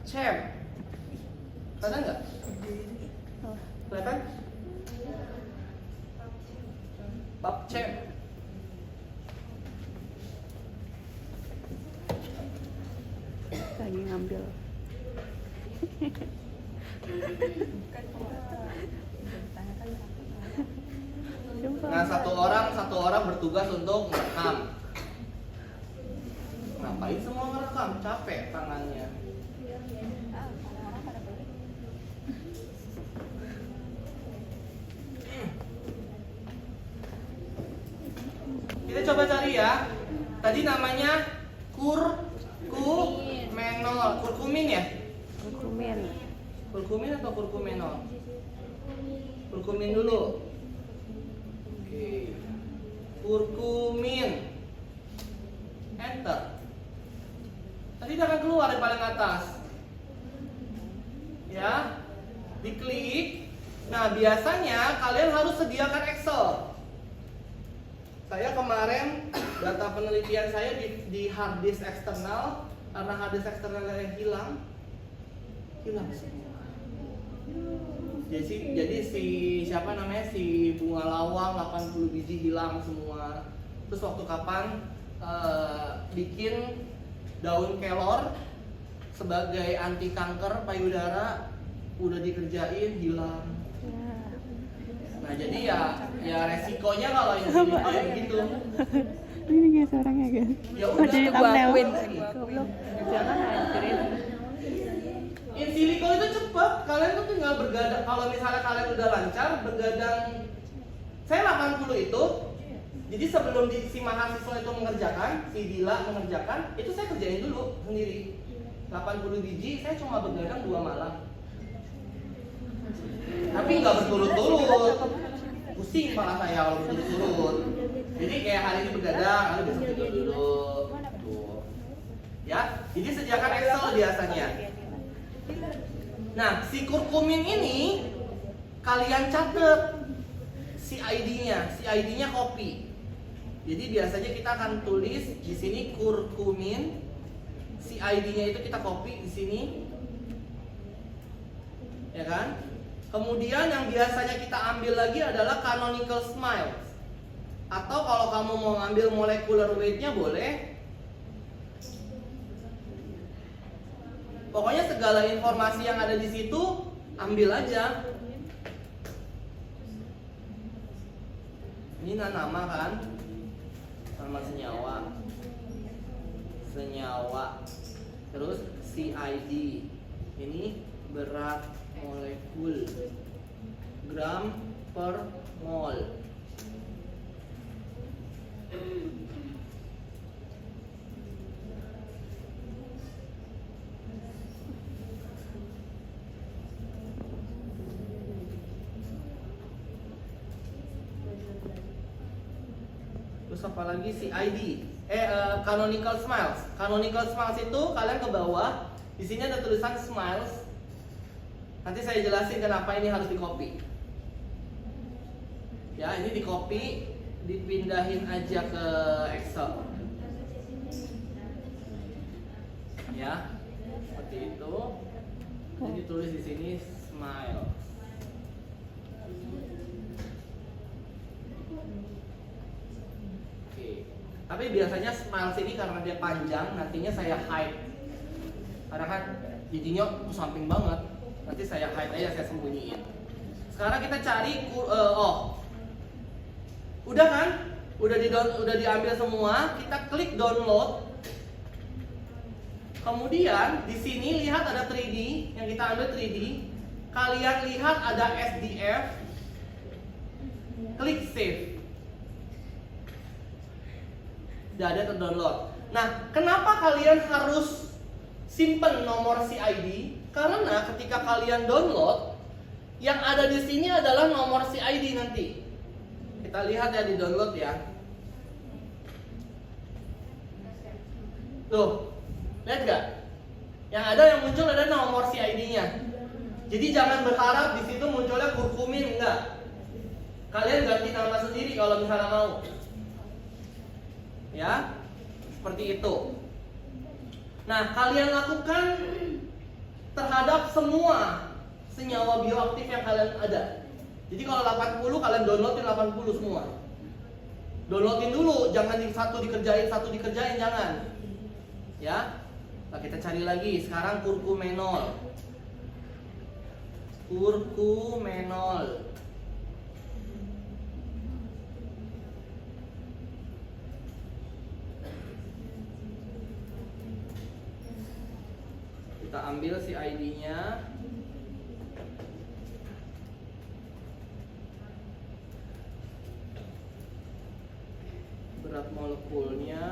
chair. Kelihatan nggak? Kelihatan? Bab chair. Lagi ngambil. Nah, satu orang bertugas untuk merekam. Ngapain semua ngerekam? Capek tangannya. Kita coba cari ya. Tadi namanya kurkumenol. Kurkumin ya? Kurkumin. Kurkumin atau kurkumenol? Kurkumin dulu. Oke. Kurkumin. Enter. Tadi dia akan keluar di paling atas. Ya. Diklik. Nah, biasanya kalian harus sediakan Excel. Saya kemarin data penelitian saya di hard disk eksternal, karena hard disk eksternalnya hilang semua. Jadi si bunga lawang 80 biji hilang semua. Terus waktu kapan bikin daun kelor sebagai anti kanker payudara udah dikerjain hilang. Nah, jadi ya resikonya kalau yang sini kayak begitu. Ini guys orangnya guys. Ya udah, jadi gua thumbnail. akuin. Goblok. Jangan hancurin. in silico itu cepet. Kalian tuh tinggal bergadang. Kalau misalnya kalian udah lancar bergadang, saya 80 itu. Jadi sebelum si mahasiswa itu mengerjakan, si Dila mengerjakan, itu saya kerjain dulu sendiri. 80 biji, saya cuma bergadang 2 malam. Tapi nggak berturut-turut. Pusing kepala saya kalau berturut-turut. Jadi kayak hari ini begadang, hari besok tidur dulu. Tuh. Ya, jadi sediakan Excel biasanya. Nah, si kurkumin ini kalian catat si ID-nya, copy. Jadi biasanya kita akan tulis di sini kurkumin, si ID-nya itu kita copy di sini, ya kan? Kemudian yang biasanya kita ambil lagi adalah canonical smiles. Atau kalau kamu mau ngambil molecular weight-nya boleh. Pokoknya segala informasi yang ada di situ ambil aja. Ini nama kan? Nama senyawa. Terus CID. Ini berat molekul, gram per mol. Terus apa lagi CID? Canonical smiles. Canonical smiles itu kalian ke bawah. Di sini ada tulisan smiles. Nanti saya jelasin kenapa ini harus di-copy. Ya, ini di-copy, dipindahin aja ke Excel. Ya, seperti itu. Jadi tulis di sini smile. Oke. Tapi biasanya smiles ini karena dia panjang, nantinya saya hide. Karena kan jadinya samping banget. Nanti saya hide aja, saya sembunyiin. Sekarang kita cari udah kan? Udah diambil semua, kita klik download. Kemudian di sini lihat ada 3D, yang kita ambil 3D. Kalian lihat ada SDF. Klik save. Udah ada terdownload. Nah, kenapa kalian harus simpen nomor CID? Karena ketika kalian download, yang ada di sini adalah nomor CID nanti. Kita lihat ya di download ya. Tuh, lihat gak? Yang ada yang muncul ada nomor CID-nya. Jadi jangan berharap di situ munculnya kurkumin, enggak. Kalian ganti nama sendiri kalau misalnya mau. Ya, seperti itu. Nah, kalian lakukan terhadap semua senyawa bioaktif yang kalian ada. Jadi kalau 80 kalian downloadin 80 semua. Downloadin dulu, jangan satu dikerjain, jangan. Ya. Nah, kita cari lagi. Sekarang kurkumenol. Kurkumenol. Kita ambil si ID-nya. Berat molekulnya.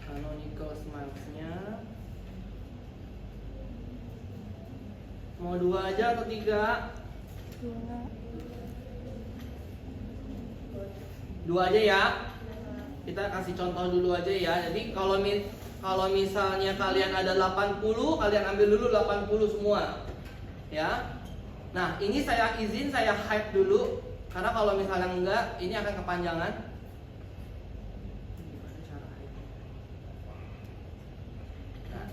Canonical smiles-nya. Mau 2 aja atau 3? 2 aja ya. Kita kasih contoh dulu aja ya. Jadi kalau misalnya kalian ada 80, kalian ambil dulu 80 semua. Ya. Nah, ini saya izin saya hide dulu karena kalau misalnya enggak, ini akan kepanjangan. Nah.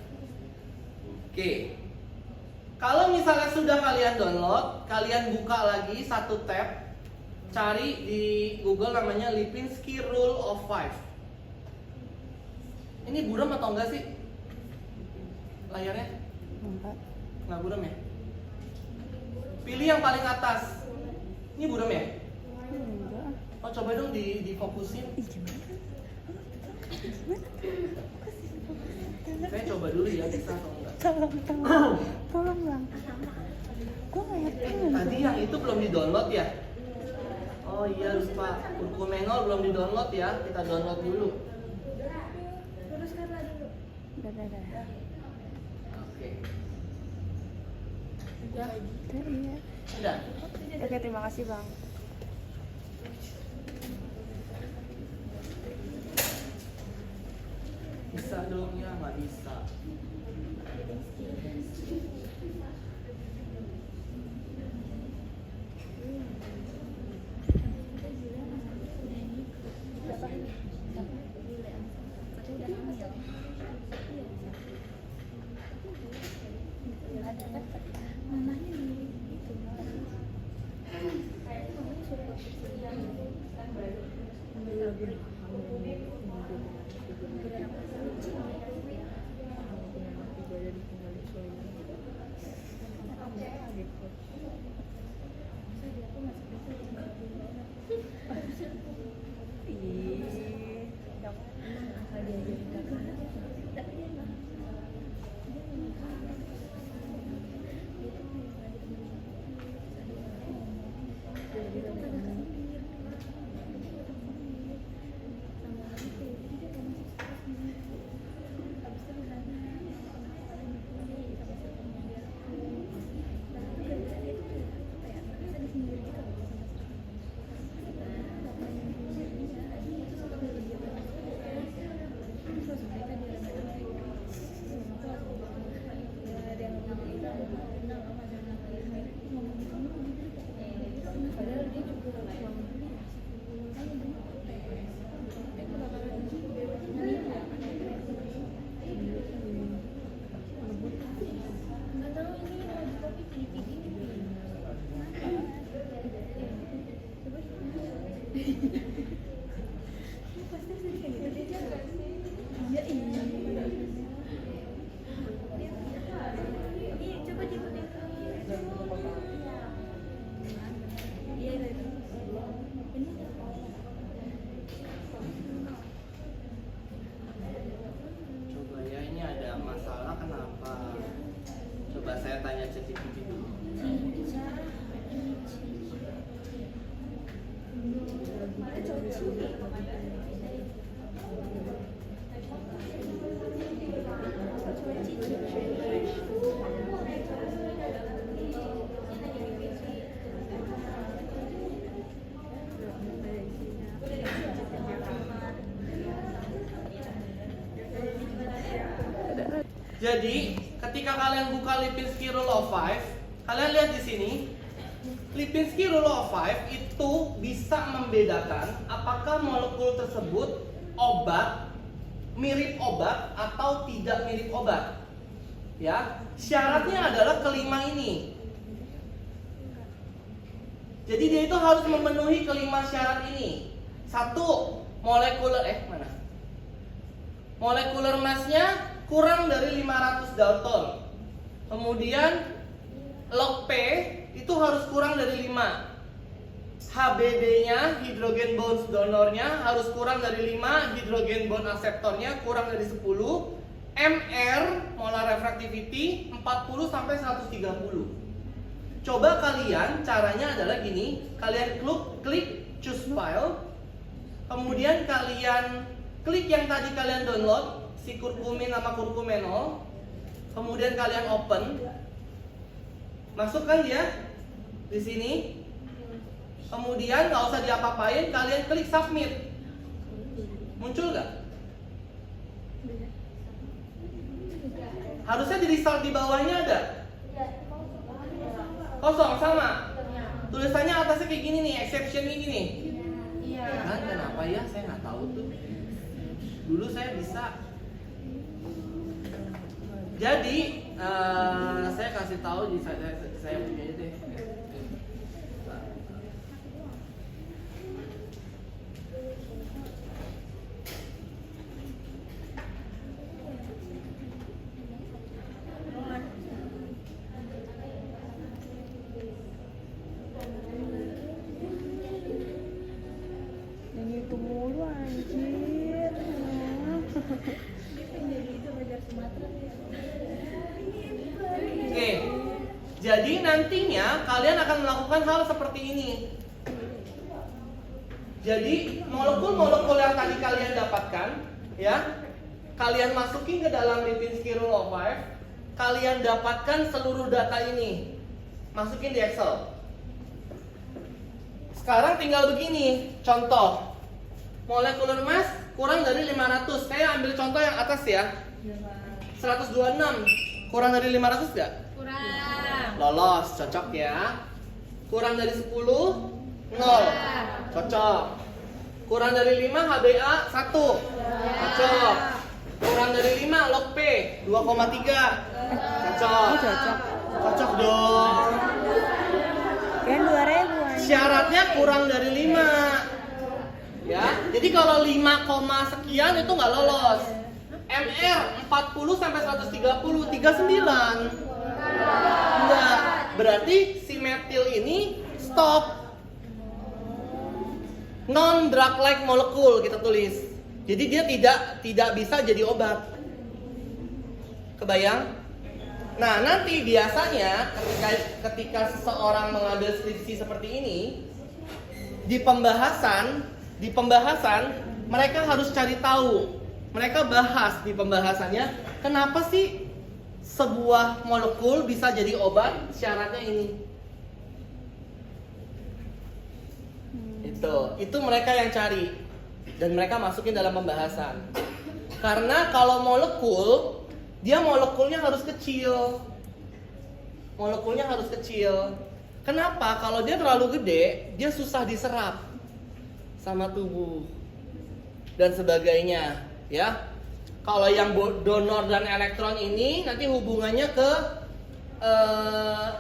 Oke. Kalau misalnya sudah kalian download, kalian buka lagi satu tab, cari di Google namanya Lipinski Rule of 5. Ini buram atau enggak sih? Layarnya? Enggak buram ya? Pilih yang paling atas. Ini buram ya? Oh, coba dong difokusin. Saya coba dulu ya, bisa atau enggak? Tolong bang. Gue nggak yakin. Tadi yang itu belum di-download ya? Oh iya lupa, kurkumenol belum di-download ya. Kita download dulu. Udah. Oke. Udah. Iya. Udah. Oke, terima kasih bang. Bisa dong ya, nggak bisa. Coba ya, ini ada masalah kenapa? Coba saya tanya ChatGPT dulu. Jadi, ketika kalian buka Lipinski Rule of 5, kalian lihat di sini, Lipinski Rule of Five itu bisa membedakan apakah molekul tersebut obat, mirip obat atau tidak mirip obat. Ya, syaratnya adalah kelima ini. Jadi dia itu harus memenuhi kelima syarat ini. Satu, molekular massnya kurang dari 500 Dalton. Kemudian log P itu harus kurang dari 5. HBD-nya, hydrogen bonds donornya harus kurang dari 5, hydrogen bond akseptornya kurang dari 10. MR, molar refractivity 40 sampai 130. Coba kalian, caranya adalah gini, kalian klik choose file. Kemudian kalian klik yang tadi kalian download, si kurkumin sama kurkumenol. Kemudian kalian open. Masukkan dia di sini. Kemudian nggak usah diapa-apain, kalian klik submit. Muncul nggak? Harusnya di result di bawahnya ada. Kosong sama. Tulisannya atasnya kayak gini nih, exception gini. Kan kenapa ya? Saya nggak tahu tuh. Dulu saya bisa. Jadi saya kasih tahu di saya punya itu deh. Yang itu mulu anjir. Oke, jadi nantinya kalian akan melakukan hal seperti ini. Jadi molekul-molekul yang tadi kalian dapatkan, ya, kalian masukin ke dalam Lipinski Rule of Five, kalian dapatkan seluruh data ini, masukin di Excel. Sekarang tinggal begini, contoh, molecular mass kurang dari 500. Saya ambil contoh yang atas ya, 126. Kurang dari 500 nggak? Kurang. Lolos, cocok ya. Kurang dari 10? 0. Cocok. Kurang dari 5 HbA 1. Cocok. Kurang dari 5 log P 2,3. Cocok. Oh, cocok. Cocok dong. Kan 2.000 anjir. Syaratnya kurang dari 5. Ya, jadi kalau 5, sekian itu nggak lolos. MR 40 sampai 130, 39. Enggak. Berarti si metil ini stop. Non drug like molecule kita tulis. Jadi dia tidak bisa jadi obat. Kebayang? Nah, nanti biasanya ketika seseorang mengambil skripsi seperti ini, di pembahasan mereka harus cari tahu. Mereka bahas di pembahasannya, kenapa sih sebuah molekul bisa jadi obat? Syaratnya ini. Itu mereka yang cari dan mereka masukin dalam pembahasan. Karena kalau molekul, dia molekulnya harus kecil. Molekulnya harus kecil. Kenapa? Kalau dia terlalu gede, dia susah diserap sama tubuh dan sebagainya. Ya, kalau yang donor dan elektron ini nanti hubungannya ke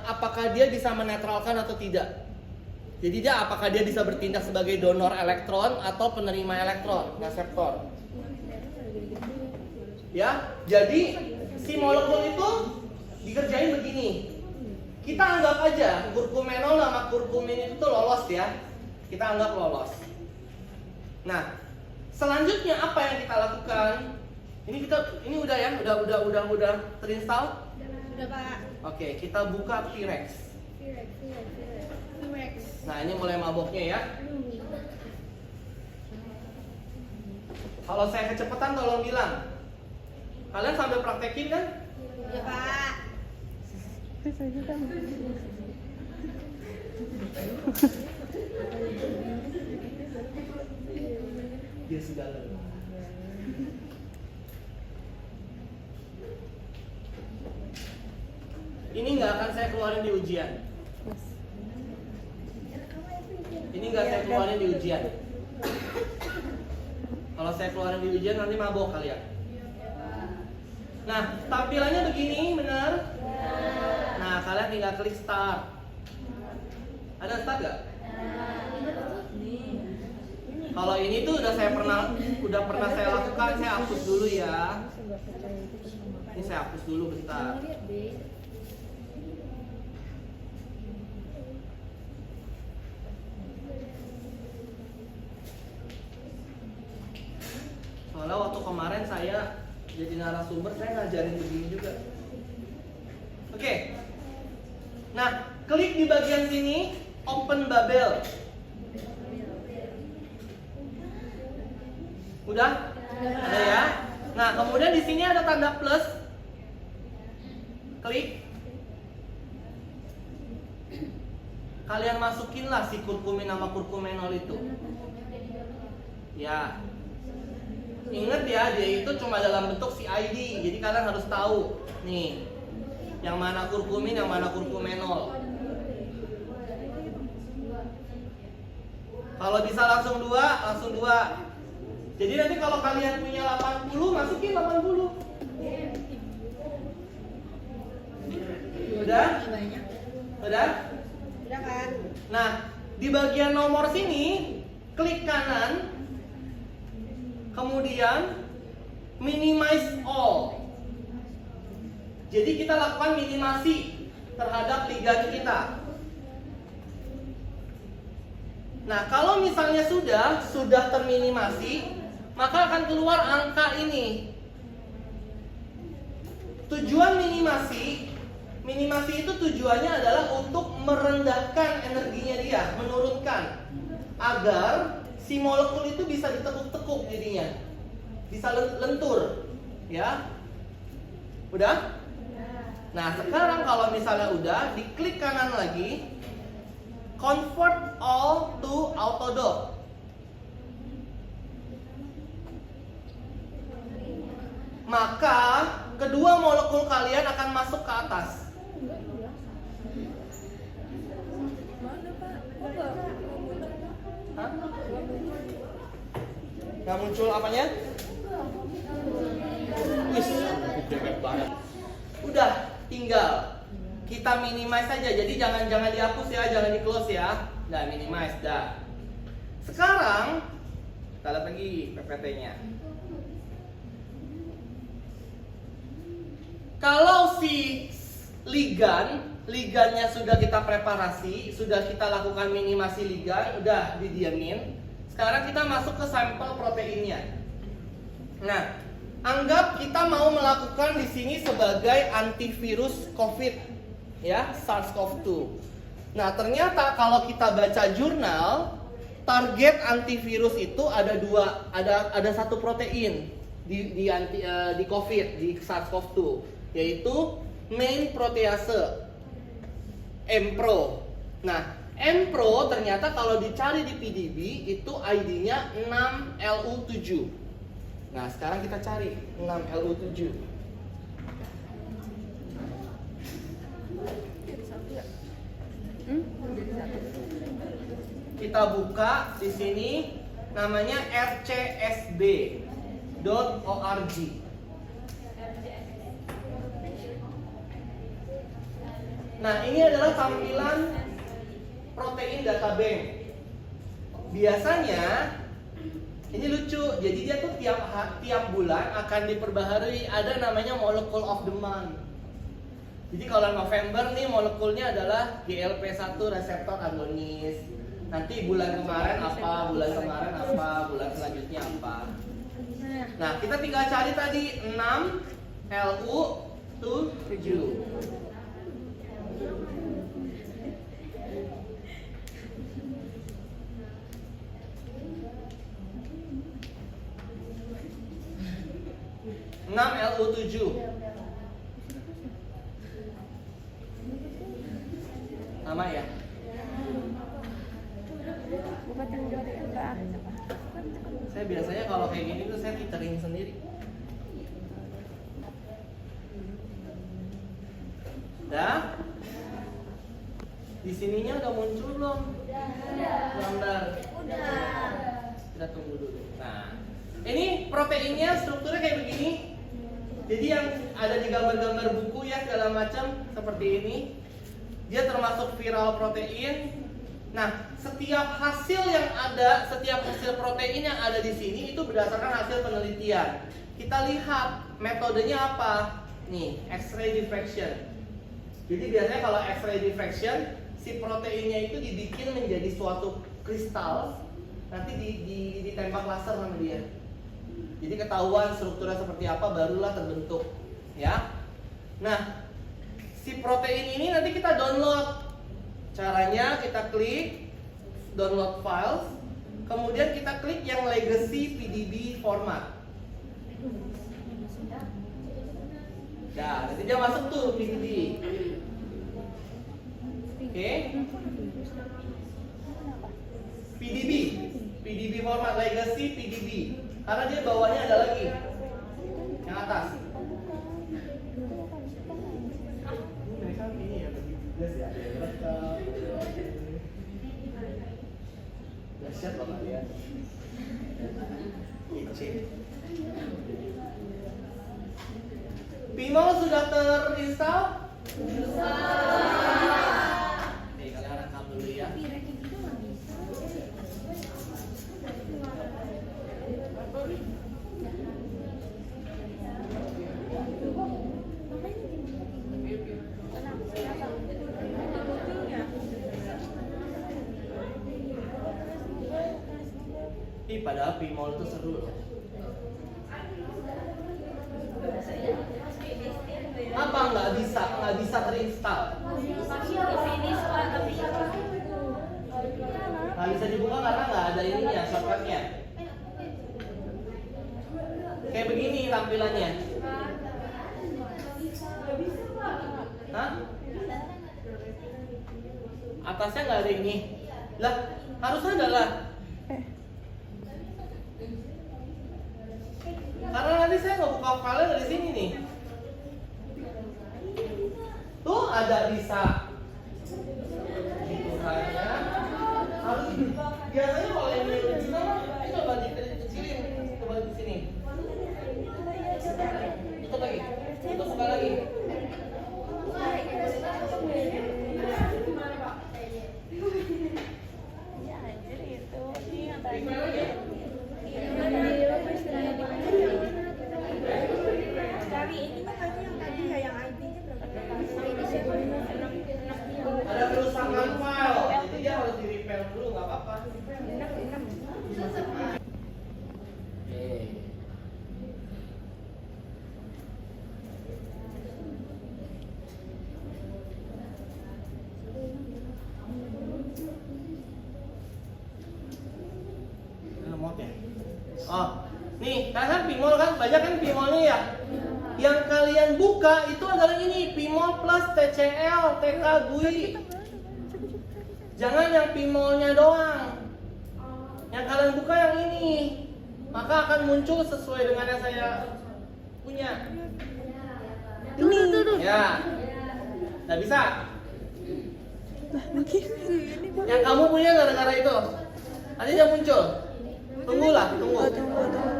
apakah dia bisa menetralkan atau tidak. Jadi apakah dia bisa bertindak sebagai donor elektron atau penerima elektron, reseptor. Ya, jadi si molekul itu dikerjain begini. Kita anggap aja kurkumenol sama kurkumin itu lolos ya. Kita anggap lolos. Nah, selanjutnya apa yang kita lakukan? Ini udah ya, udah terinstall? Sudah, Pak. Oke, kita buka Pirex. Nah, ini mulai maboknya ya. Kalau saya kecepatan tolong bilang. Kalian sambil praktekin kan? Ya, Pak. Bisa juga. Dia sudah lelah. Ini nggak akan saya keluarin di ujian. Ini nggak saya keluarin di ujian. Kalau saya keluarin di ujian nanti mabok kalian. Nah, tampilannya begini, benar? Nah, kalian tinggal klik start. Ada start nggak? Kalau ini tuh udah pernah saya lakukan, saya hapus dulu ya. Ini saya hapus dulu bentar. Soalnya waktu kemarin saya jadi narasumber, saya ngajarin begini juga. Oke. Nah, klik di bagian sini, open Babel. Udah? Ada ya? Nah, kemudian di sini ada tanda plus. Klik. Kalian masukinlah si kurkumin sama kurkumenol itu. Ya. Ingat ya, dia itu cuma dalam bentuk CID. Jadi kalian harus tahu nih, yang mana kurkumin, yang mana kurkumenol. Kalau bisa langsung dua. Jadi nanti kalau kalian punya 80, masukin 80. Udah? Udah? Udah kan? Nah, di bagian nomor sini, klik kanan. Kemudian minimize all. Jadi kita lakukan minimasi terhadap ligan kita. Nah, kalau misalnya sudah terminimasi, maka akan keluar angka ini. Tujuan minimasi itu tujuannya adalah untuk merendahkan energinya dia, menurunkan, agar si molekul itu bisa ditekuk-tekuk jadinya, bisa lentur, ya. Udah? Nah, sekarang kalau misalnya udah, diklik kanan lagi, convert all to autodot. Maka kedua molekul kalian akan masuk ke atas. Hah? Nggak muncul apanya? Wis, bebek banget. Udah, tinggal kita minimize saja. Jadi jangan dihapus ya, jangan di close ya. Nah, minimize dah. Sekarang kita lihat lagi PPT-nya. Kalau si ligannya sudah kita preparasi, sudah kita lakukan minimasi ligan, udah didiamin. Sekarang kita masuk ke sampel proteinnya. Nah, anggap kita mau melakukan di sini sebagai antivirus COVID, ya, SARS-CoV-2. Nah, ternyata kalau kita baca jurnal, target antivirus itu ada satu protein di COVID, di SARS-CoV-2, yaitu main protease MPRO. Nah, MPRO ternyata kalau dicari di PDB itu ID-nya 6LU7. Nah, sekarang kita cari 6LU7. Kita buka di sini, namanya rcsb.org. Nah, ini adalah tampilan protein data bank. Biasanya ini lucu, jadi dia tuh tiap bulan akan diperbaharui, ada namanya molecule of the month. Jadi kalau November nih molekulnya adalah GLP1 reseptor agonis. Nanti bulan kemarin apa, bulan kemarin apa, bulan selanjutnya apa. Nah, kita tinggal cari tadi 6LU7. LU7. Sama ya? Saya biasanya kalau kayak gini tuh saya titering sendiri. Dah? Di sininya udah muncul belum? Belum. Kita tunggu dulu. Nah, ini proteinnya strukturnya kayak begini. Jadi yang ada di gambar-gambar buku ya segala macam seperti ini. Dia termasuk viral protein. Nah, setiap hasil protein yang ada di sini itu berdasarkan hasil penelitian. Kita lihat metodenya apa? Nih, X-ray diffraction. Jadi biasanya kalau X-ray diffraction, si proteinnya itu dibikin menjadi suatu kristal, nanti ditembak laser sama dia. Jadi ketahuan strukturnya seperti apa, barulah terbentuk, ya. Nah, si protein ini nanti kita download. Caranya kita klik download files, kemudian kita klik yang legacy PDB format. Nah, nanti dia masuk tuh PDB. Oke. PDB format legacy PDB. Karena dia bawahnya ada lagi yang atas. Dahsyat loh kalian. Pimol sudah terinstall? Nih, kalian rekam dulu ya. Padahal Pimol itu seru loh. Apa nggak bisa terinstall? Nggak bisa dibuka karena nggak ada ininya, shortcutnya. Kayak begini tampilannya. Hah? Atasnya nggak ada ini. Lah, harusnya ada lah. Karena nanti saya nggak buka file dari sini nih. Tuh ada bisa. Gitu kayaknya. Harus biasanya kalau yang bisa ini coba dikecilin, coba di sini. Tutup lagi. Tutup buka lagi. Ada kerusakan file, jadi dia harus di repair dulu, nggak apa-apa. Oh, nih kalian Pimol kan, banyak kan Pimolnya ya. Yang kalian buka itu adalah ini Pimol plus TCL, TK, GUI. Jangan yang Pimolnya doang. Yang kalian buka yang ini, maka akan muncul sesuai dengan yang saya punya. Ini. Ya, nggak bisa. Yang kamu punya gara-gara itu, nanti dia muncul. Tunggulah, tunggu.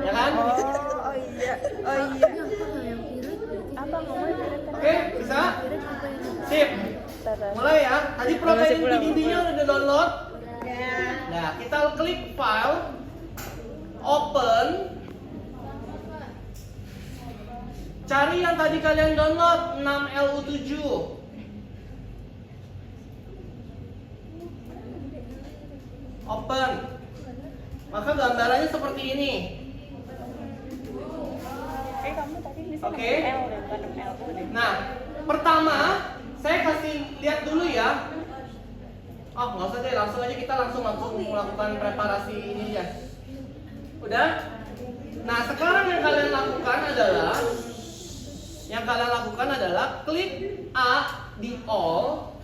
Ya kan? Oh iya. Apa ngomong? Oke, bisa? Sip. Mulai ya. Tadi protein PDB-nya udah download. Nah, kita klik file, open. Cari yang tadi kalian download 6LU7. Open. Maka gambarannya seperti ini. Kamu tadi di Oke. L deh, bukan LU deh. Nah, pertama saya kasih lihat dulu ya. Oh, nggak usah deh, langsung aja kita langsung melakukan preparasi ini ya. Udah? Nah, sekarang yang kalian lakukan adalah klik A di all.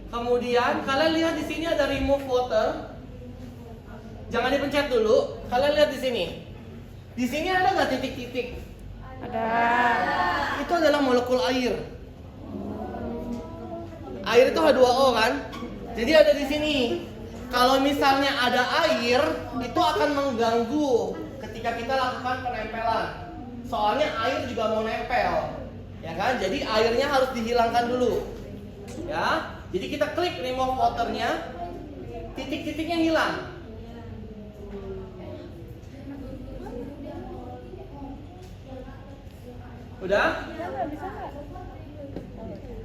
Kemudian kalian lihat di sini ada remove water. Jangan dipencet dulu. Kalian lihat di sini. Di sini ada nggak titik-titik? Ada. Itu adalah molekul air. Air itu H2O kan? Jadi ada di sini. Kalau misalnya ada air, itu akan mengganggu ketika kita lakukan penempelan. Soalnya air juga mau nempel, ya kan? Jadi airnya harus dihilangkan dulu, ya. Jadi kita klik remove waternya, titik-titiknya hilang. Udah? Bisa nggak?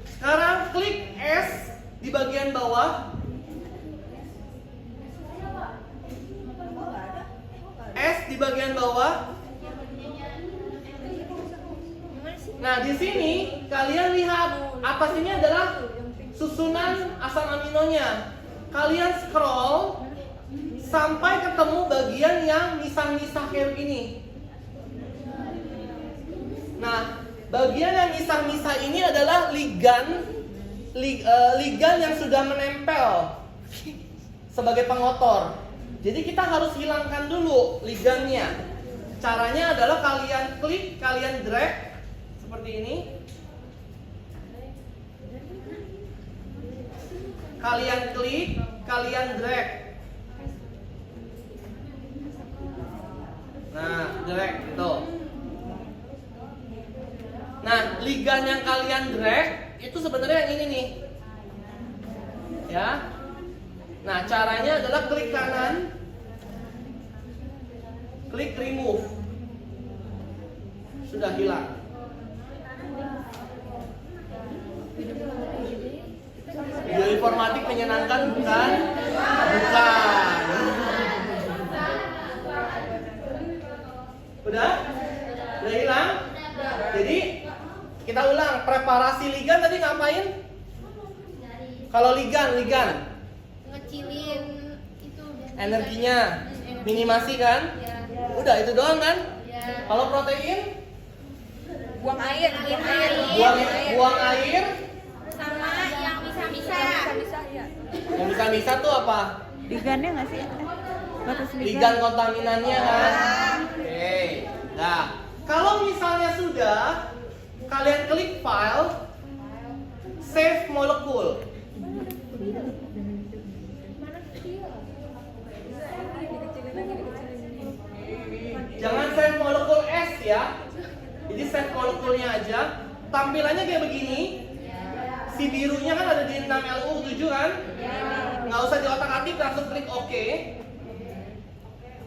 Sekarang klik S di bagian bawah. S di bagian bawah. Nah, di sini kalian lihat atas ini adalah susunan asam aminonya. Kalian scroll sampai ketemu bagian yang misah-misah kayak begini. Nah, bagian yang misah-misah ini adalah ligan yang sudah menempel sebagai pengotor. Jadi kita harus hilangkan dulu ligannya. Caranya adalah kalian klik, kalian drag seperti ini. Kalian klik, kalian drag. Nah, drag gitu. Nah, ligan yang kalian drag itu sebenarnya yang ini nih. Ya. Nah, caranya adalah klik kanan, klik remove. Sudah hilang. Video informatik menyenangkan bukan? Bukan. Udah? Udah hilang? Jadi kita ulang, preparasi ligan tadi ngapain? Kalau ligan Ngecilin itu energinya, minimasi kan? Ya. Udah itu doang kan? Ya. Kalau protein, Buang air. buang air. Sama yang bisa-bisa. Ya. Yang bisa tuh apa? Ligannya nggak sih? Batas Ligan kontaminannya kan? Oke. Nah, kalau misalnya sudah, kalian klik file, save molecule. Jangan save molekul S ya. Jadi save molekulnya aja. Tampilannya kayak begini. Si birunya kan ada di 6LU7 kan? Nggak usah diotak-atik, langsung klik OK.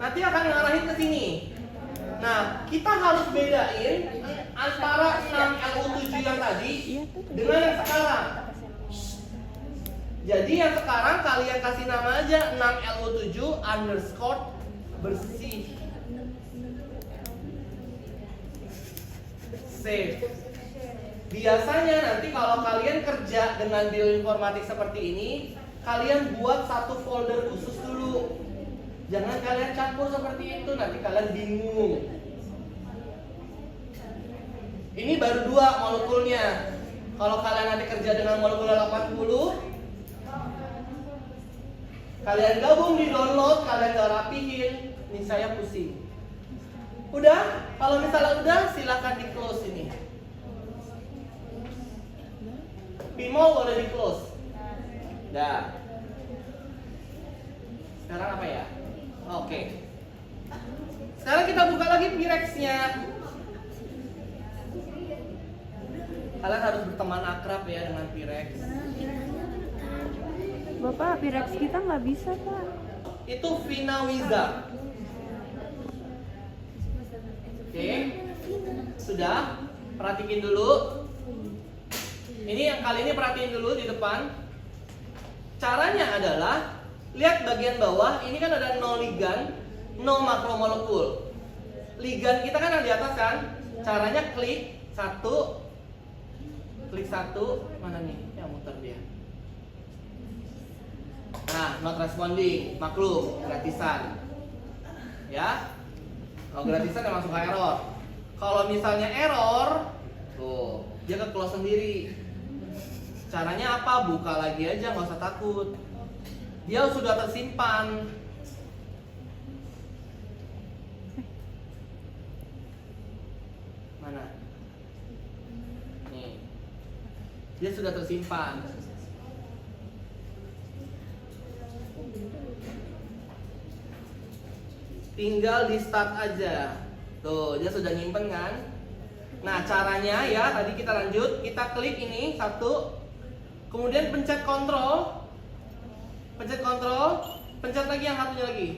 Nanti akan ngarahin ke sini. Nah, kita harus bedain antara 6LU7 yang tadi dengan yang sekarang. Jadi yang sekarang kalian kasih nama aja 6LU7 underscore bersih. Save. Biasanya nanti kalau kalian kerja dengan bioinformatik seperti ini, kalian buat satu folder khusus dulu. Jangan kalian campur seperti itu, nanti kalian bingung. Ini baru 2 molekulnya. Kalau kalian nanti kerja dengan molekul 80, kalian gabung di download, kalian gak rapihin, ini saya pusing. Udah? Kalau misalnya udah, silakan di close ini. Pimol boleh di close. Dah. Sekarang apa ya? Oke. Sekarang kita buka lagi Pirex-nya. Kalian harus berteman akrab ya dengan Pirex. Bapak, Pirex kita nggak bisa, Pak. Itu Vinawiza. Oke. Sudah? Perhatiin dulu. Ini yang kali ini perhatiin dulu di depan. Caranya adalah lihat bagian bawah, ini kan ada no ligan, no makromolekul. Ligan kita kan ada di atas kan? Caranya klik satu, mana nih? Ya muter dia. Nah, not responding, maklum, gratisan. Ya, kalau gratisan ya masuk ke error. Kalau misalnya error, tuh dia ke close sendiri. Caranya apa? Buka lagi aja, nggak usah takut. Dia sudah tersimpan. Mana? Nih. Dia sudah tersimpan. tinggal di start aja. Tuh, dia sudah nyimpen kan? Nah, caranya ya, tadi kita lanjut, kita klik ini satu, kemudian pencet kontrol, pencet lagi yang satunya lagi,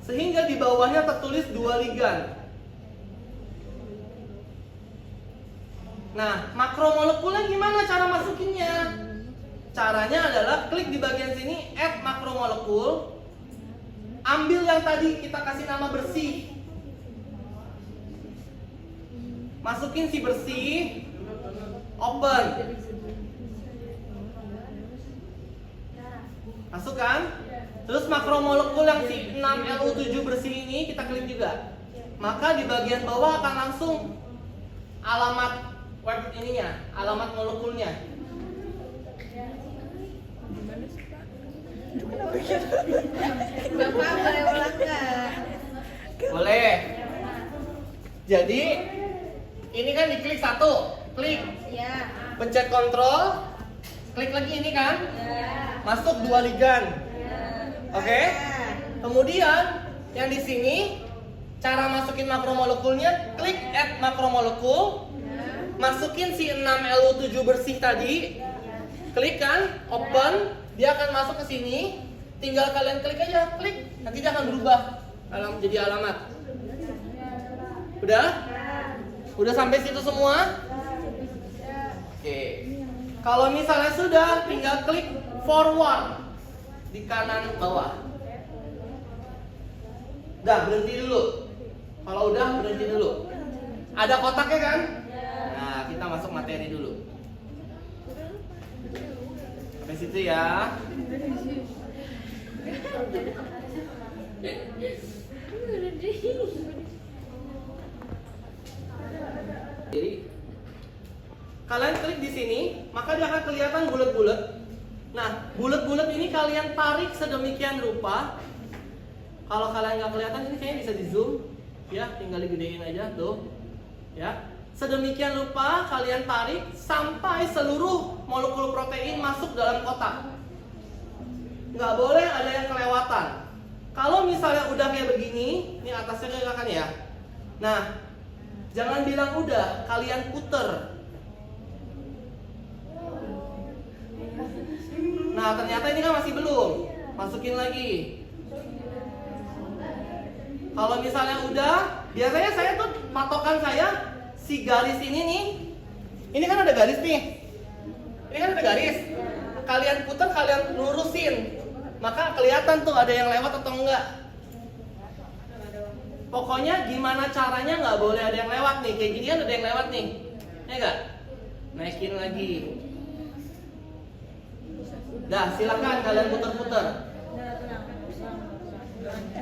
sehingga di bawahnya tertulis 2 ligan. Nah, makromolekula gimana cara masukinnya? Caranya adalah klik di bagian sini, add makromolekul, ambil yang tadi kita kasih nama bersih, masukin si bersih, open, masukkan. Terus makromolekul yang si 6LU7 bersih ini kita klik juga. Maka di bagian bawah akan langsung alamat web ininya, alamat molekulnya. Bapak boleh ulang nggak? Boleh. Jadi ini kan diklik satu, klik, Ya. pencet kontrol, klik lagi ini kan, masuk 2 ligan. Oke. Kemudian yang di sini cara masukin makromolekulnya, klik add makromolekul, masukin si 6LU7 bersih tadi, klik kan, open, dia akan masuk ke sini. Tinggal kalian klik aja, klik, nanti dia akan berubah jadi alamat. Udah? Udah sampai situ semua? Oke. Kalau misalnya sudah, tinggal klik forward di kanan bawah. Udah, berhenti dulu. Kalau udah, berhenti dulu. Ada kotaknya kan? Nah, kita masuk materi dulu. Sampai situ ya. Jadi kalian klik di sini, maka dia akan kelihatan bulat-bulat. Nah, bulat-bulat ini kalian tarik sedemikian rupa. Kalau kalian nggak kelihatan, ini kayaknya bisa di zoom, ya, tinggal digedein aja tuh, ya. Sedemikian rupa kalian tarik sampai seluruh molekul protein masuk dalam kotak. Nggak boleh ada yang kelewatan. Kalau misalnya udah kayak begini, ini atasnya kelihatan ya. Nah, jangan bilang udah, kalian puter. Nah, ternyata ini kan masih belum. Masukin lagi. Kalau misalnya udah, biasanya saya tuh patokan saya si garis ini nih. Ini kan ada garis nih. Ini kan ada garis. Kalian putar, kalian lurusin. Maka kelihatan tuh ada yang lewat atau enggak. Pokoknya gimana caranya nggak boleh ada yang lewat nih. Kayak gini kan ada yang lewat nih. Ya enggak? Naikin lagi. Dah, silakan kalian putar-putar.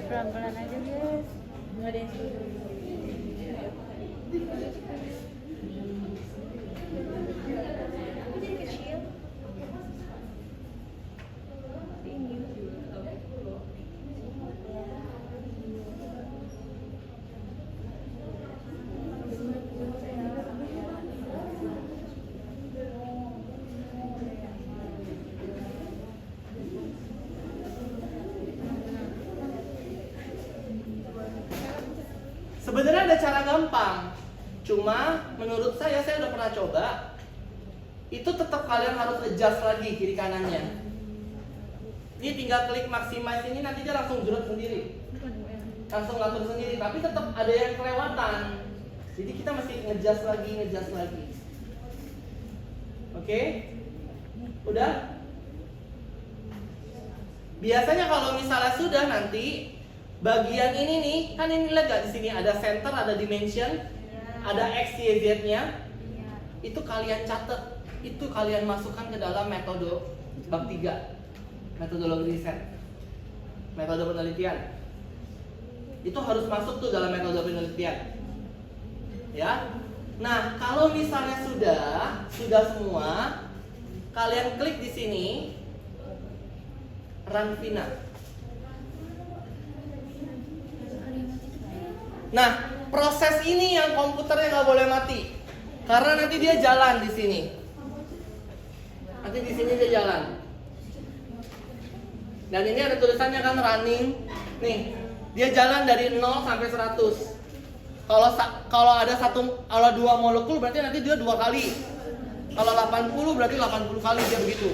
Pelan-pelan aja guys. Nggak ada yang Sebenarnya ada cara gampang. Cuma menurut saya udah pernah coba. Itu tetap kalian harus adjust lagi kiri kanannya. Ini tinggal klik maximize ini, nanti dia langsung jurut sendiri. Langsung ngatur sendiri, tapi tetap ada yang kelewatan. Jadi kita mesti ngejust lagi. Oke? Udah? Biasanya kalau misalnya sudah, nanti bagian ini nih, kan ini lihat gak di sini ada center, ada dimension, ada X, Y, Z-nya. Itu kalian catat, itu kalian masukkan ke dalam metode bab 3. Metodologi riset. Metode penelitian. Itu harus masuk tuh dalam metode penelitian. Ya. Nah, kalau misalnya sudah semua, kalian klik di sini Run Final. Nah, proses ini yang komputernya nggak boleh mati, karena nanti dia jalan di sini. Nanti di sini dia jalan. Dan ini ada tulisannya kan running, nih Dia jalan dari 0 sampai 100. Kalau ada kalau 2 molekul berarti nanti dia 2 kali. Kalau 80 berarti 80 kali dia begitu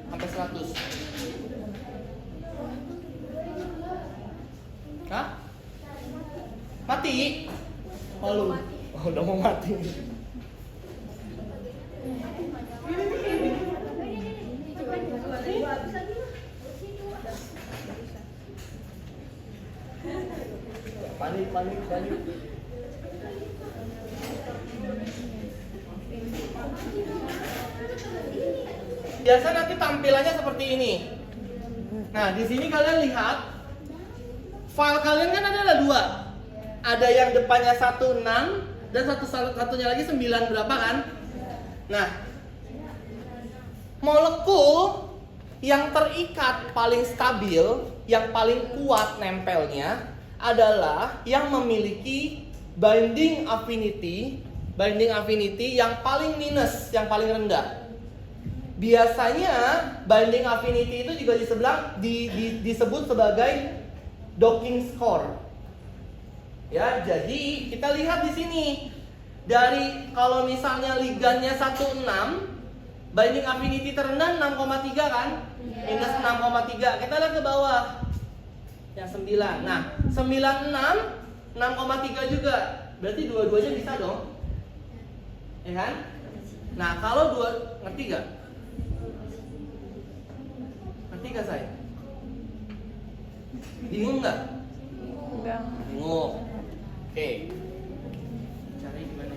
sampai 100. Hah? Mati? Oh, udah mau mati. Panik. Biasa nanti tampilannya seperti ini. Nah, di sini kalian lihat file kalian kan ada 2. Ada yang depannya 16 dan satunya lagi 9 berapa kan? Nah, molekul yang terikat paling stabil, yang paling kuat nempelnya adalah yang memiliki binding affinity yang paling minus, yang paling rendah. Biasanya binding affinity itu juga disebut sebagai docking score. Ya, jadi kita lihat di sini dari kalau misalnya ligannya 16, binding affinity terendah 6,3 kan? Minus 6,3. Kita lihat ke bawah. Yang 9. Nah, 96 6,3 juga. Berarti dua-duanya bisa dong. Ya kan? Nah, kalau ngerti gak? Ngerti gak saya? Bingung gak? Enggak. Bingung. Oke. Cari gimana?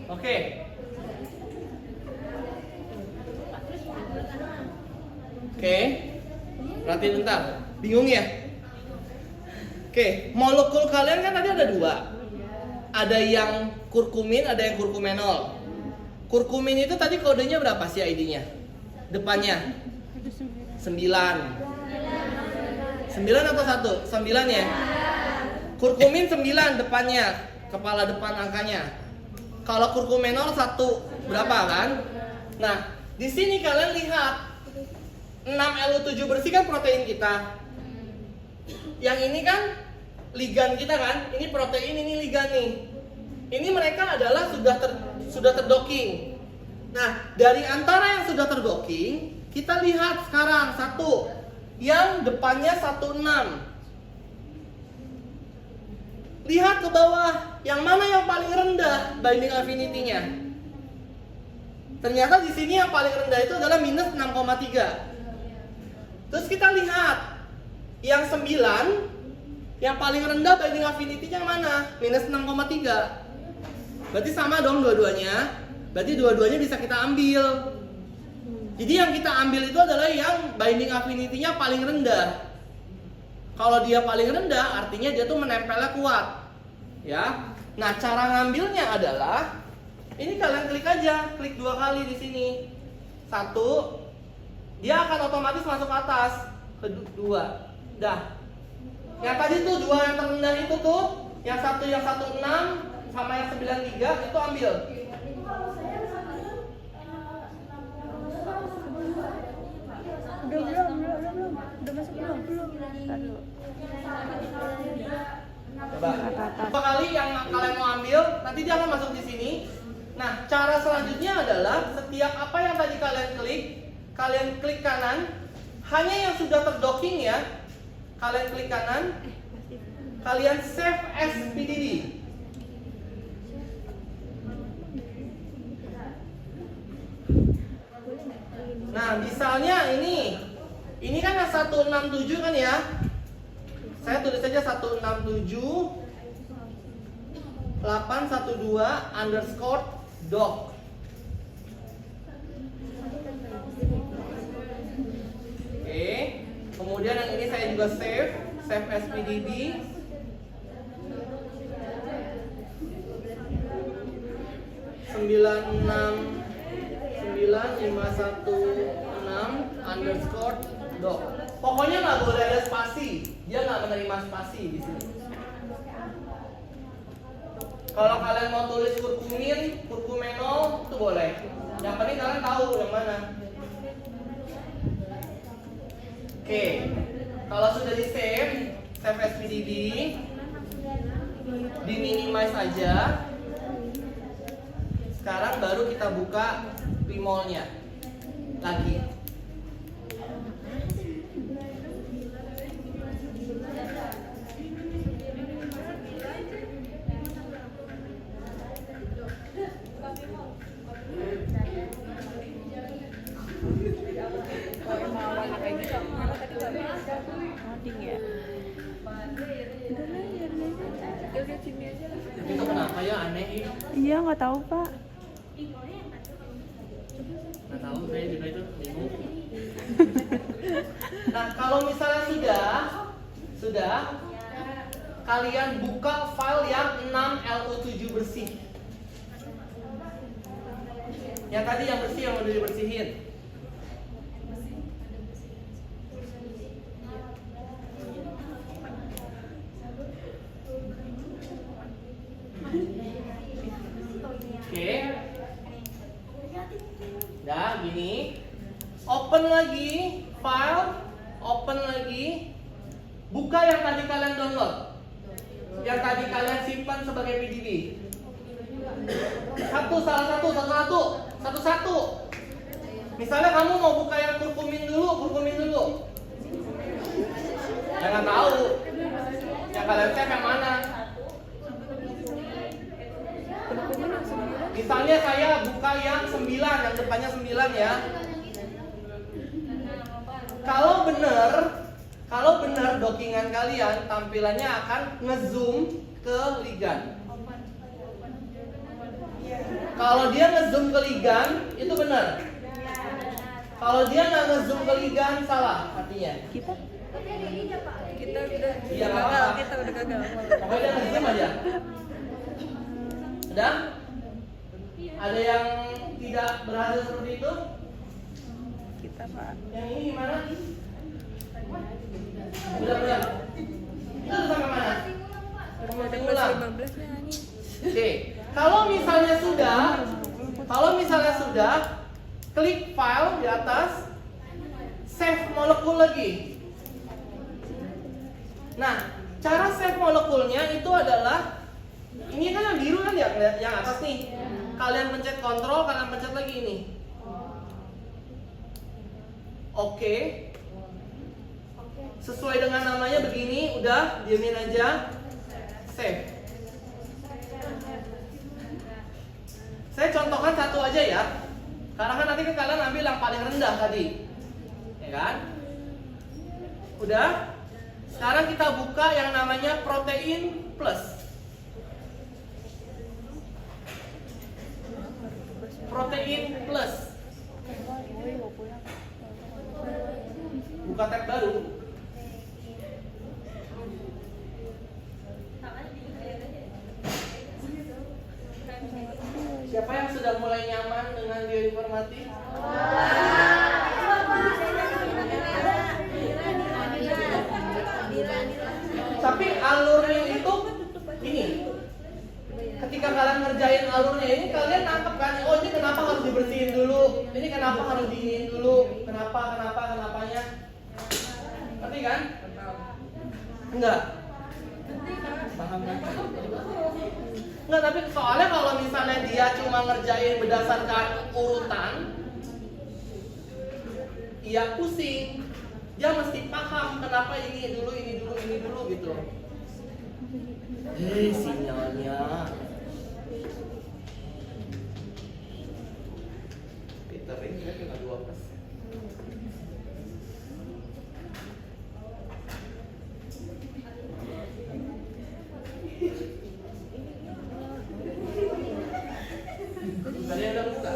Oke. Perhatiin bentar. Bingung ya? Oke, molekul kalian kan tadi ada 2. Ada yang kurkumin, ada yang kurkumenol. Kurkumin itu tadi kodenya berapa sih ID-nya? Depannya 9. 9 atau 1? 9 ya? Kurkumin 9 depannya, kepala depan angkanya. Kalau kurkumenol 1 berapa kan? Nah, di sini kalian lihat 6LU7 bersih kan protein kita. Yang ini kan ligan kita kan? Ini protein, ini ligan nih. Ini mereka adalah sudah terdocking. Nah, dari antara yang sudah terdocking, kita lihat sekarang satu yang depannya 16. Lihat ke bawah, yang mana yang paling rendah binding affinity-nya? Ternyata di sini yang paling rendah itu adalah minus 6,3. Terus kita lihat yang 9, yang paling rendah binding affinity-nya yang mana? Minus 6,3. Berarti sama dong dua-duanya. Berarti dua-duanya bisa kita ambil. Jadi yang kita ambil itu adalah yang binding affinity-nya paling rendah. Kalau dia paling rendah, artinya dia tuh menempelnya kuat. Ya. Nah, cara ngambilnya adalah ini kalian klik aja, klik 2 kali di sini. 1, dia akan otomatis masuk ke atas. Kedua, dah. Yang tadi tuh 2 yang terendah itu tuh, yang 16 sama yang 93 itu ambil. Belum. Udah masuk belum? Ntar dulu. Coba. Berapa kali yang kalian mau ambil, nanti dia akan masuk di sini. Nah, cara selanjutnya adalah setiap apa yang tadi kalian klik kanan, hanya yang sudah terdocking ya. Kalian klik kanan, kalian save as PDB. Nah, misalnya ini kan 167 kan ya. Saya tulis saja 167 812_doc. Oke, kemudian yang ini saya juga save as PDB. 95116_doc. Pokoknya nggak boleh ada spasi. Dia nggak menerima spasi di sini. Kalau kalian mau tulis kurkumin, kurkumenol itu boleh. Yang penting kalian tahu yang mana. Oke. Kalau sudah di save as PDB, di minimize aja. Sekarang baru kita buka Pimolnya lagi. Coding ya. Udah sini aja lah. Itu kenapa ya aneh ini? Iya nggak tahu Pak. Nggak tahu, saya juga itu bingung. Nah, kalau misalnya sudah, kalian buka file yang 6LU7 bersih. Yang tadi yang bersih yang udah dibersihin. Oke. Nah, gini. Open lagi file, open lagi. Buka yang tadi kalian download. Yang tadi kalian simpan sebagai PDB. Satu-satu. Misalnya kamu mau buka yang kurkumin dulu. Jangan tahu. Yang kalian save yang mana? Misalnya saya buka yang 9, yang depannya 9 ya. Kalau benar dockingan kalian tampilannya akan ngezoom ke ligand. Kalau dia ngezoom ke ligand itu benar. Kalau dia nggak ngezoom ke ligand salah artinya. Kita Iya, nggak gagal, apa-apa. kita udah gagal. Pokoknya dia ngezoom aja. Udah? Ada yang tidak berhasil seperti itu? Kita Pak. Yang ini gimana? Udah. Itu sampai mana? Udah Ulang. 15 nya nih. Oke. Kalau misalnya sudah, klik file di atas, save molekul lagi. Nah, cara save molekulnya itu adalah ini kan yang biru kan ya, yang atas nih. Kalian pencet kontrol, kalian pencet lagi ini. Oke. Sesuai dengan namanya begini, udah diemin aja. Save. Saya contohkan satu aja ya. Karena kan nanti kalian ambil yang paling rendah tadi. Ya kan? Udah? Sekarang kita buka yang namanya protein plus. Protein plus. Buka tab baru. Siapa yang sudah mulai nyaman dengan bioinformatik? Tapi alurnya itu ini. Ketika kalian ngerjain alurnya ini, kalian nangkep kan? Oh, ini kenapa harus dibersihin dulu? Ini kenapa harus diinin dulu? Kenapanya? Ngerti kan? Enggak. Paham kan? Enggak, tapi soalnya kalau misalnya dia cuma ngerjain berdasarkan urutan, iya pusing. Dia mesti paham kenapa ini dulu gitu. Sinyalnya. Peter ini kena 2%. Kalian udah buka?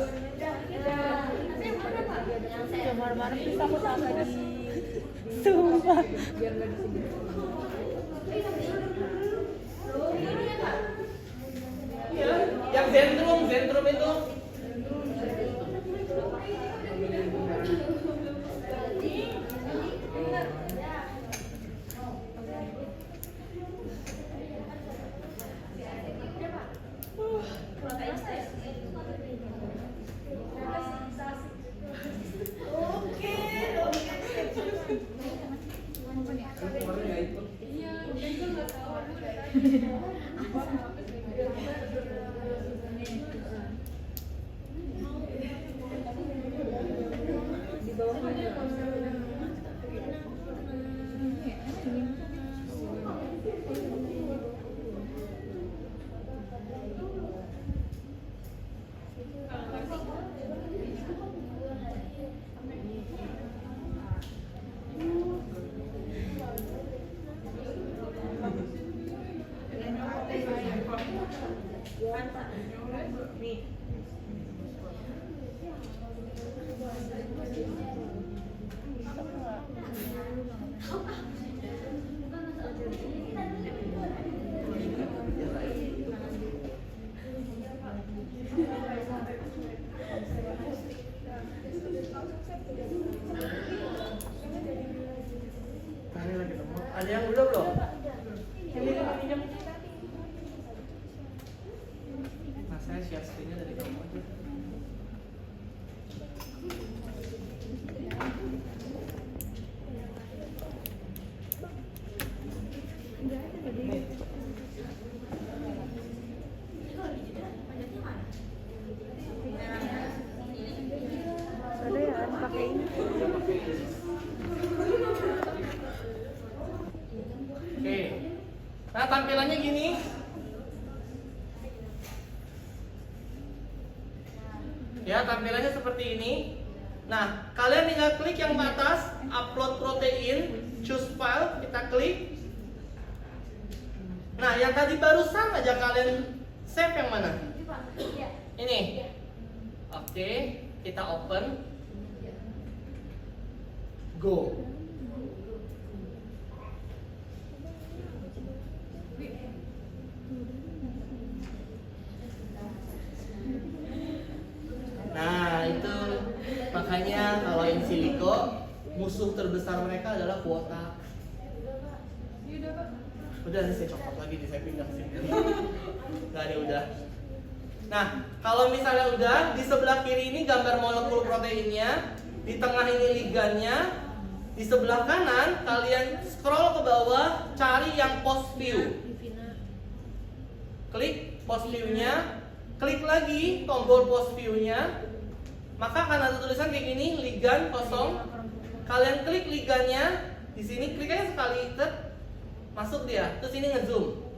Jangan marah-marah terus aku sama lagi. Sumpah. Iya, yang zentrum itu? Ada yang udah belum? Yang ini mau pinjam? Nah, saya share screen-nya dari kamu aja. Ada ya pakai ini. Oke. Nah, tampilannya gini. Ya, tampilannya seperti ini. Nah, kalian tinggal klik yang atas, upload protein, choose file, kita klik. Nah, yang tadi barusan aja kalian save yang mana? Ini. Oke, kita open. Go. Nah, itu makanya kalau in silico musuh terbesar mereka adalah kuota. Udah saya copot lagi, saya pindah ke sini. Nggak ada udah. Nah, kalau misalnya udah, di sebelah kiri ini gambar molekul proteinnya, di tengah ini ligannya, di sebelah kanan kalian scroll ke bawah, cari yang post view. Klik post view-nya. Klik lagi tombol post view-nya, maka akan ada tulisan kayak gini, ligan kosong. Kalian klik ligannya, di sini klik aja sekali, masuk dia. Terus ini ngezoom.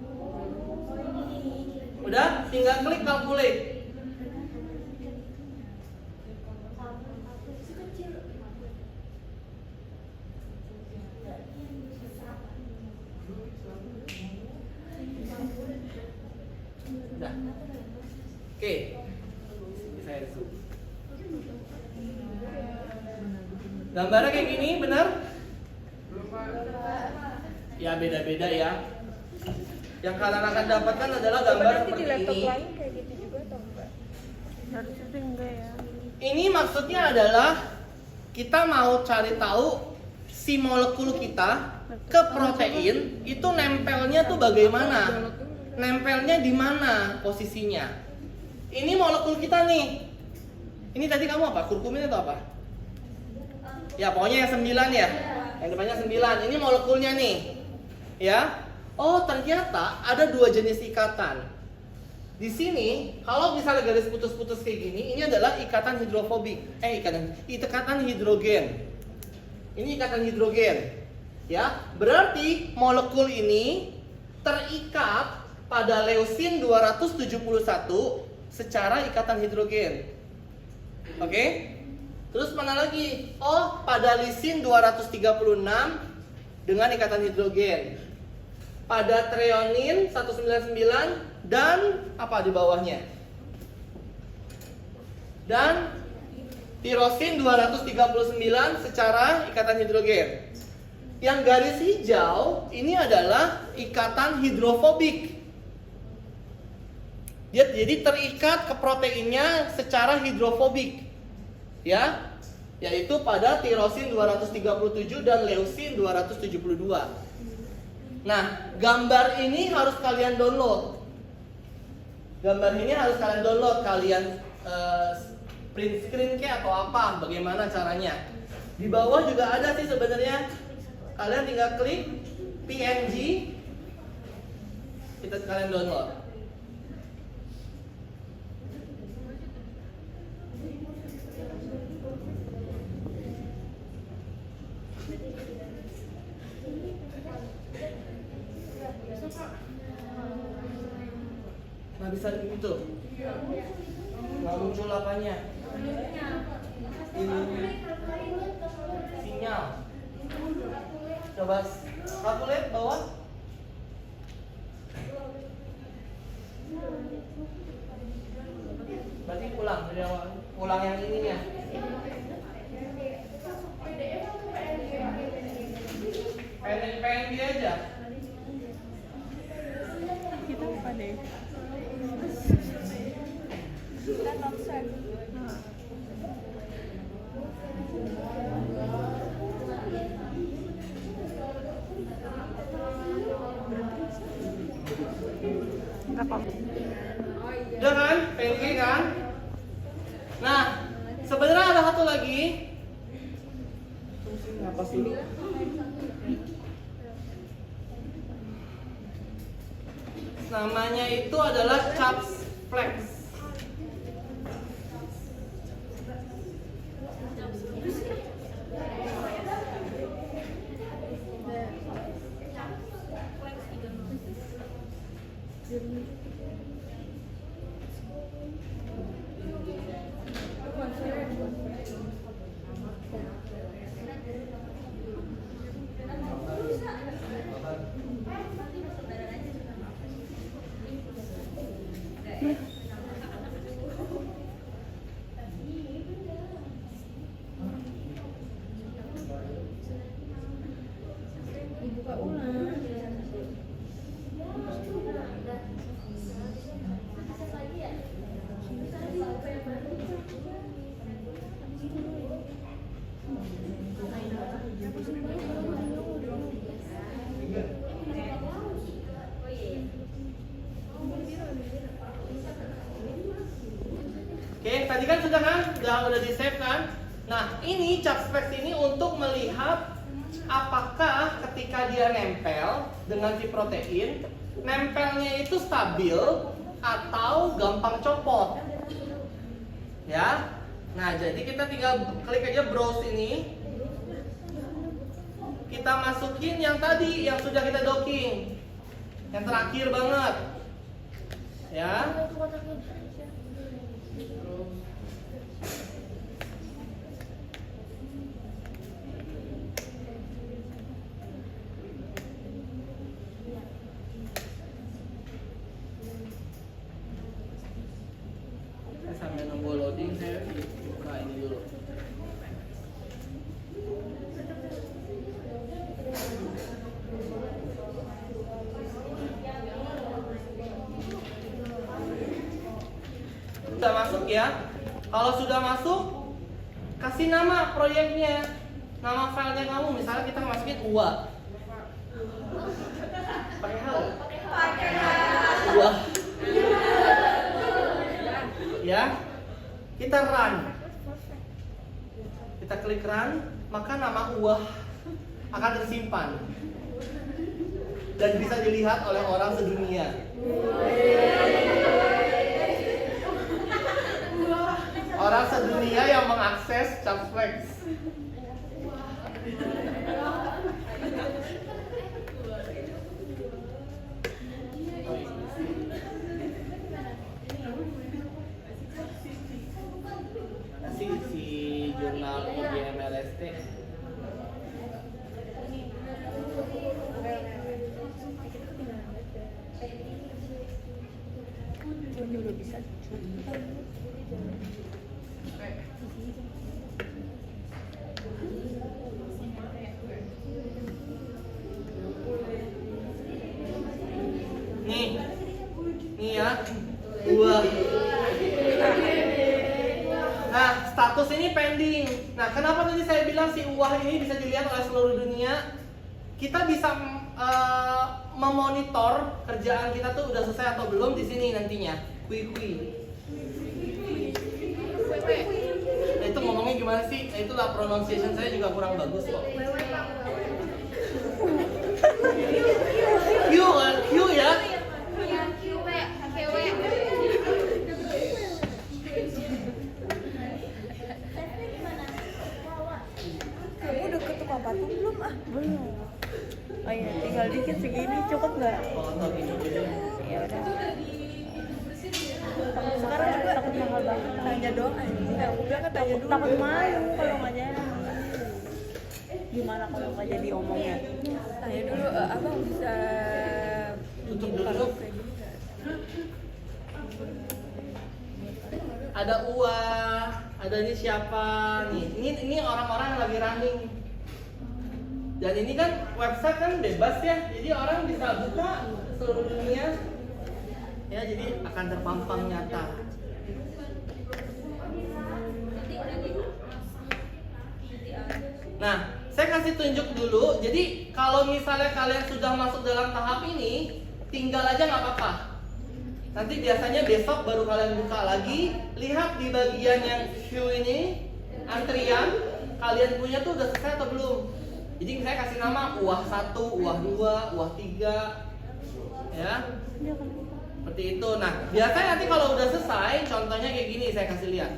Udah, tinggal klik calculate. Udah. Oke, saya zoom. Gambarnya kayak gini, benar? Ya beda-beda ya. Yang kalian akan dapatkan adalah gambar Berarti di seperti laptop ini. lain kayak gitu juga atau enggak? Harusnya sih enggak ya. Ini maksudnya adalah kita mau cari tahu si molekul kita ke protein itu nempelnya tuh bagaimana? Nempelnya di mana posisinya? Ini molekul kita nih. Ini tadi kamu apa? Kurkumin atau apa? Ya pokoknya yang 9 ya. Yang depannya 9. Ini molekulnya nih. Ya. Oh ternyata ada dua jenis ikatan. Di sini kalau misalnya garis putus-putus kayak gini, ini adalah ikatan hidrofobik. Ikatan hidrogen. Ini ikatan hidrogen. Ya, berarti molekul ini terikat pada leusin 271 secara ikatan hidrogen. Oke? Terus mana lagi? Oh, pada lisin 236 dengan ikatan hidrogen. Pada treonin 199 dan apa di bawahnya? Dan tirosin 239 secara ikatan hidrogen. Yang garis hijau ini adalah ikatan hidrofobik. Dia jadi terikat ke proteinnya secara hidrofobik. Ya, yaitu pada tirosin 237 dan leusin 272. Nah, gambar ini harus kalian download. Kalian print screen kayak atau apa, bagaimana caranya. Di bawah juga ada sih sebenarnya. Kalian tinggal klik PNG, kalian download. Nggak bisa gitu, nggak muncul apanya. Ini sinyal. Coba aku lihat bawah. Berarti ulang yang ininya. PNG aja. Kita apa deh? Kita nonsen. Udah kan? PNG kan? Nah, sebenarnya ada satu lagi. Apa sih? Namanya itu adalah CHAPS Flex. Oke, tadi kan udah di save kan? Nah, ini CHAPS Flex ini untuk melihat apakah ketika dia nempel dengan si protein, nempelnya itu stabil atau gampang copot. Ya. Nah, jadi kita tinggal klik aja browse ini. Kita masukin yang tadi yang sudah kita docking. Yang terakhir banget. Ya. Sambil nunggu loading, saya buka ini dulu. Sudah masuk ya. Kalau sudah masuk, kasih nama proyeknya, nama filenya kamu. Misalnya kita masukin UA. Pakai hal? UA. Ya, kita run. Kita klik run, maka nama UA akan tersimpan dan bisa dilihat oleh orang sedunia. Orang sedunia yang mengakses CHAPS Flex. Si jurnal UGMLST. Ini udah bisa. Nih ya. Uah. Nah, status ini pending. Nah, kenapa tadi saya bilang si uah ini bisa dilihat oleh seluruh dunia? Kita bisa memonitor kerjaan kita tuh udah selesai atau belum di sini nantinya. Kui. Nah, itu ngomongnya gimana sih? Nah, itulah pronunciation saya juga kurang bagus kok. Q ya. Kamu udah ke tukang patung belum ah? Belum. Oh iya, tinggal dikit segini cukup nggak? Ya udah. Sekarang takut mahal banget. Tanya doang aja. Aku bilang kan tanya dulu. Takut malu kalau nggak jadi. Gimana kalau nggak jadi omongnya? Tanya dulu, abang bisa Tutup dulu. kalau kayak gini nggak? Ada uah, ada ini siapa nih? Ini orang-orang yang lagi running. Dan ini kan website kan bebas ya, jadi orang bisa buka seluruh dunia. Ya, jadi akan terpampang nyata. Nah, saya kasih tunjuk dulu. Jadi kalau misalnya kalian sudah masuk dalam tahap ini, tinggal aja nggak apa-apa. Nanti biasanya besok baru kalian buka lagi, lihat di bagian yang queue ini, antrian, kalian punya tuh udah selesai atau belum. Jadi saya kasih nama uah 1, uah 2, uah 3. Ya. Seperti itu. Nah, biasanya nanti kalau udah selesai, contohnya kayak gini saya kasih lihat.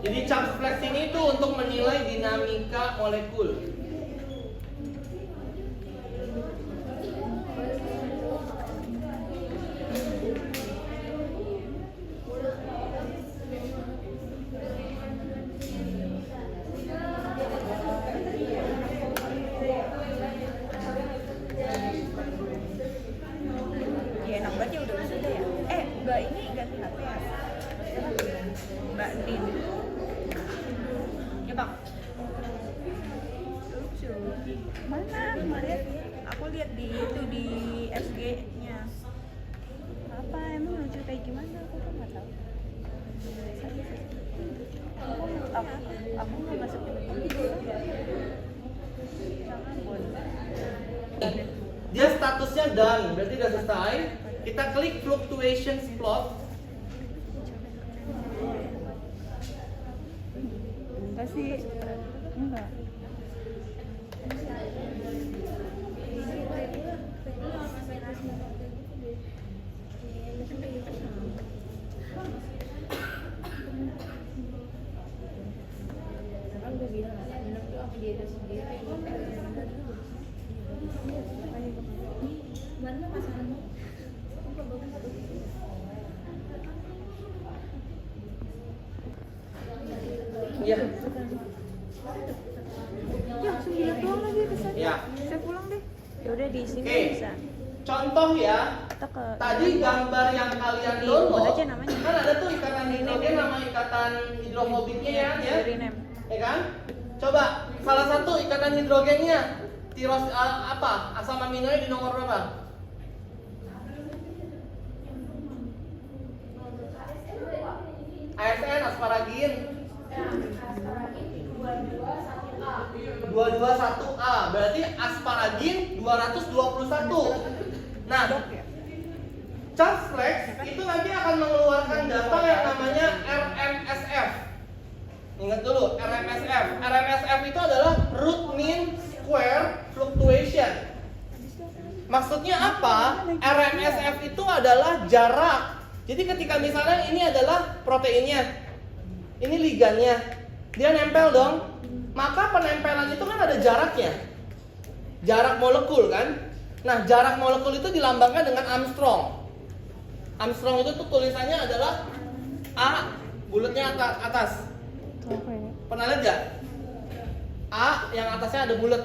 Jadi charge flex ini tuh untuk menilai dinamika molekul. Ya enak banget ya udah wisuda ya. Mbak ini ganti HP ya? Mbak Din. Ya bang. Lucu. Mana kemarin? Aku lihat di itu di SG-nya. Apa emang lucu kayak gimana? Aku tuh nggak tahu. Aku nggak masuk ke Dia statusnya done, berarti udah selesai. Kita klik fluctuations plot. enggak sih, enggak. Iya. Ya, 9 doang lagi kesannya. Ya. Saya pulang deh. Ya udah di sini Oke. bisa. Contoh ya. Kita ke Tadi gambar yang kalian Di download ubah aja namanya. kan ada tuh ikatan hidrogen sama ikatan hidrofobiknya ya, rename. ya kan? Coba salah satu ikatan hidrogennya tiros apa? Asam aminonya di nomor berapa? ASN asparagin 221A, berarti asparagin 221. Nah, charge flex itu nanti akan mengeluarkan data yang namanya RMSF. Ingat dulu, RMSF. RMSF itu adalah root mean square fluctuation. Maksudnya apa? RMSF itu adalah jarak. Jadi ketika misalnya ini adalah proteinnya, ini ligannya, dia nempel dong. Maka penempelan itu kan ada jaraknya, jarak molekul kan. Nah, jarak molekul itu dilambangkan dengan Armstrong. Armstrong itu tuh tulisannya adalah A bulatnya atas. Apa ya? Pernah lihat nggak? A yang atasnya ada bulat.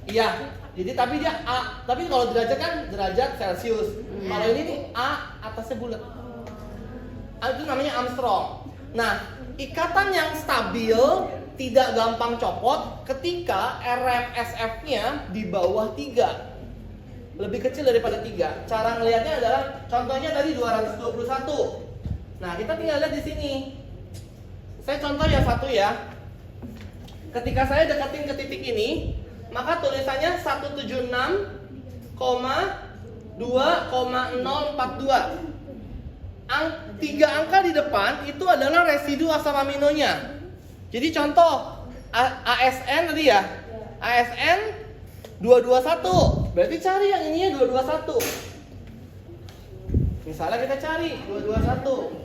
Iya. Jadi tapi dia A. Tapi kalau derajat kan derajat Celcius. Kalau ini nih A atasnya bulat. A itu namanya Armstrong. Nah, ikatan yang stabil tidak gampang copot ketika RMSF-nya di bawah 3. Lebih kecil daripada 3. Cara ngelihatnya adalah contohnya tadi 221. Nah, kita tinggal lihat di sini. Saya contoh yang satu ya. Ketika saya deketin ke titik ini, maka tulisannya 176,2,042. 3 angka di depan itu adalah residu asam aminonya. Jadi contoh ASN tadi ya. ASN 221. Berarti cari yang ininya 221. Misalnya kita cari 221.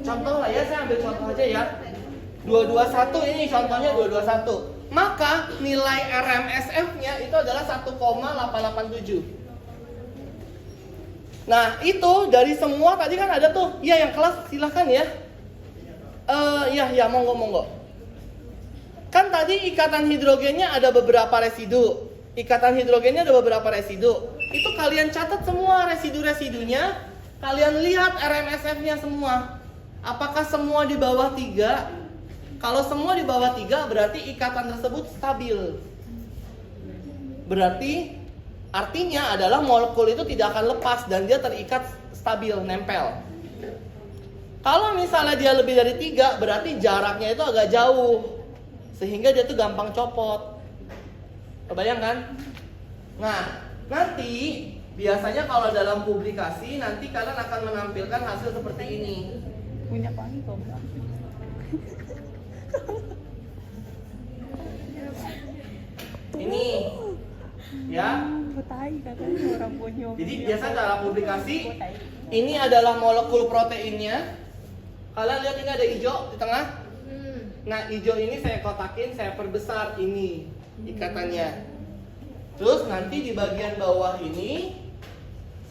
Contoh lah ya, saya ambil contoh aja ya. 221 ini contohnya 221. Maka nilai RMSF-nya itu adalah 1,887. Nah, itu dari semua tadi kan ada tuh. Ya, yang kelas silahkan ya. Ya, monggo. Kan tadi ikatan hidrogennya ada beberapa residu. Ikatan hidrogennya ada beberapa residu. Itu kalian catat semua residu-residunya. Kalian lihat RMSF-nya semua. Apakah semua di bawah 3? Kalau semua di bawah 3 berarti ikatan tersebut stabil. Berarti artinya adalah molekul itu tidak akan lepas dan dia terikat stabil, nempel. Kalau misalnya dia lebih dari 3 berarti jaraknya itu agak jauh. Sehingga dia tuh gampang copot. Kebayang kan? Nah, nanti biasanya kalau dalam publikasi nanti kalian akan menampilkan hasil seperti ini. Punya panik kok. Ini ya. Butai katanya orang punya. Jadi biasa dalam publikasi ini adalah molekul proteinnya. Kalian lihat ini ada hijau di tengah. Nah, hijau ini saya kotakin, saya perbesar ini ikatannya. Terus nanti di bagian bawah ini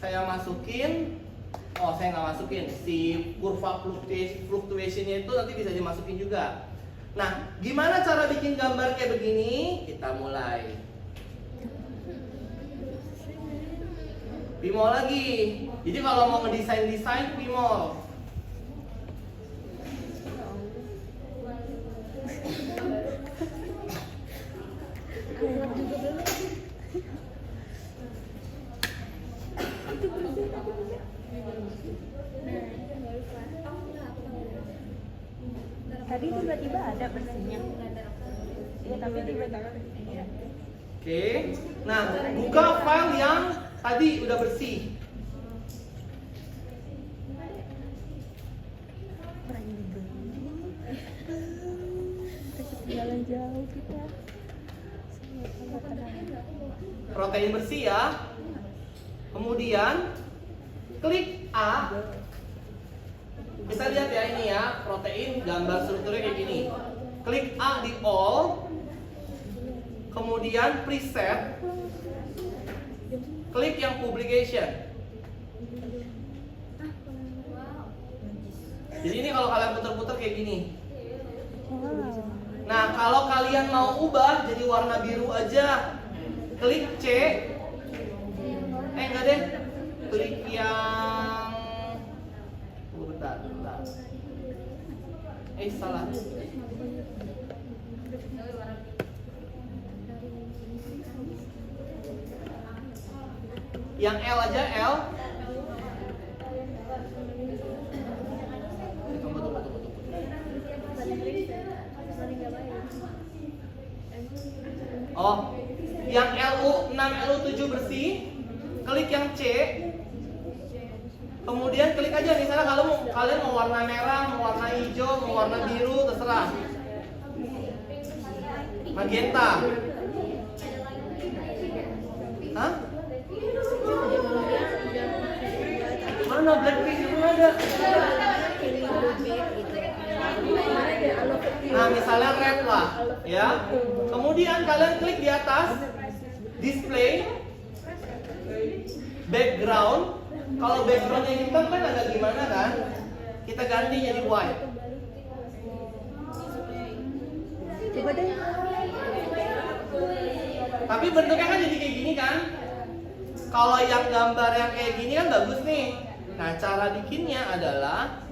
saya masukin. Saya nggak masukin. Si kurva fluctuationnya itu nanti bisa dimasukin juga. Nah, gimana cara bikin gambar kayak begini? Kita mulai. Bimol lagi. Jadi kalau mau ngedesain bimol. Tadi tiba-tiba ada bersihnya. Iya, tapi tiba-tiba. Oke. Nah, buka file yang tadi udah bersih. Ketinggalan jauh kita. Protein bersih ya. Kemudian klik A. Bisa lihat ya ini ya, protein gambar strukturnya kayak gini. Klik A di all. Kemudian preset. Klik yang publication. Jadi ini kalau kalian putar-putar kayak gini. Nah, kalau kalian mau ubah jadi warna biru aja, klik C. Enggak deh. Klik yang bentar. Salah. Yang L aja, L. Tunggu. Yang LU6, LU7 bersih. Klik yang C. Kemudian klik aja misalnya kalau kalian mau warna merah, mau warna hijau, mau warna biru, terserah. Magenta. Hah? Mana Blackpink itu ada? Nah, misalnya red lah, ya. Kemudian kalian klik di atas display background. Kalau backgroundnya hitam kan agak gimana kan? Kita ganti jadi white. Coba deh. Tapi bentuknya kan jadi kayak gini kan? Kalau yang gambar yang kayak gini kan bagus nih. Nah, cara bikinnya adalah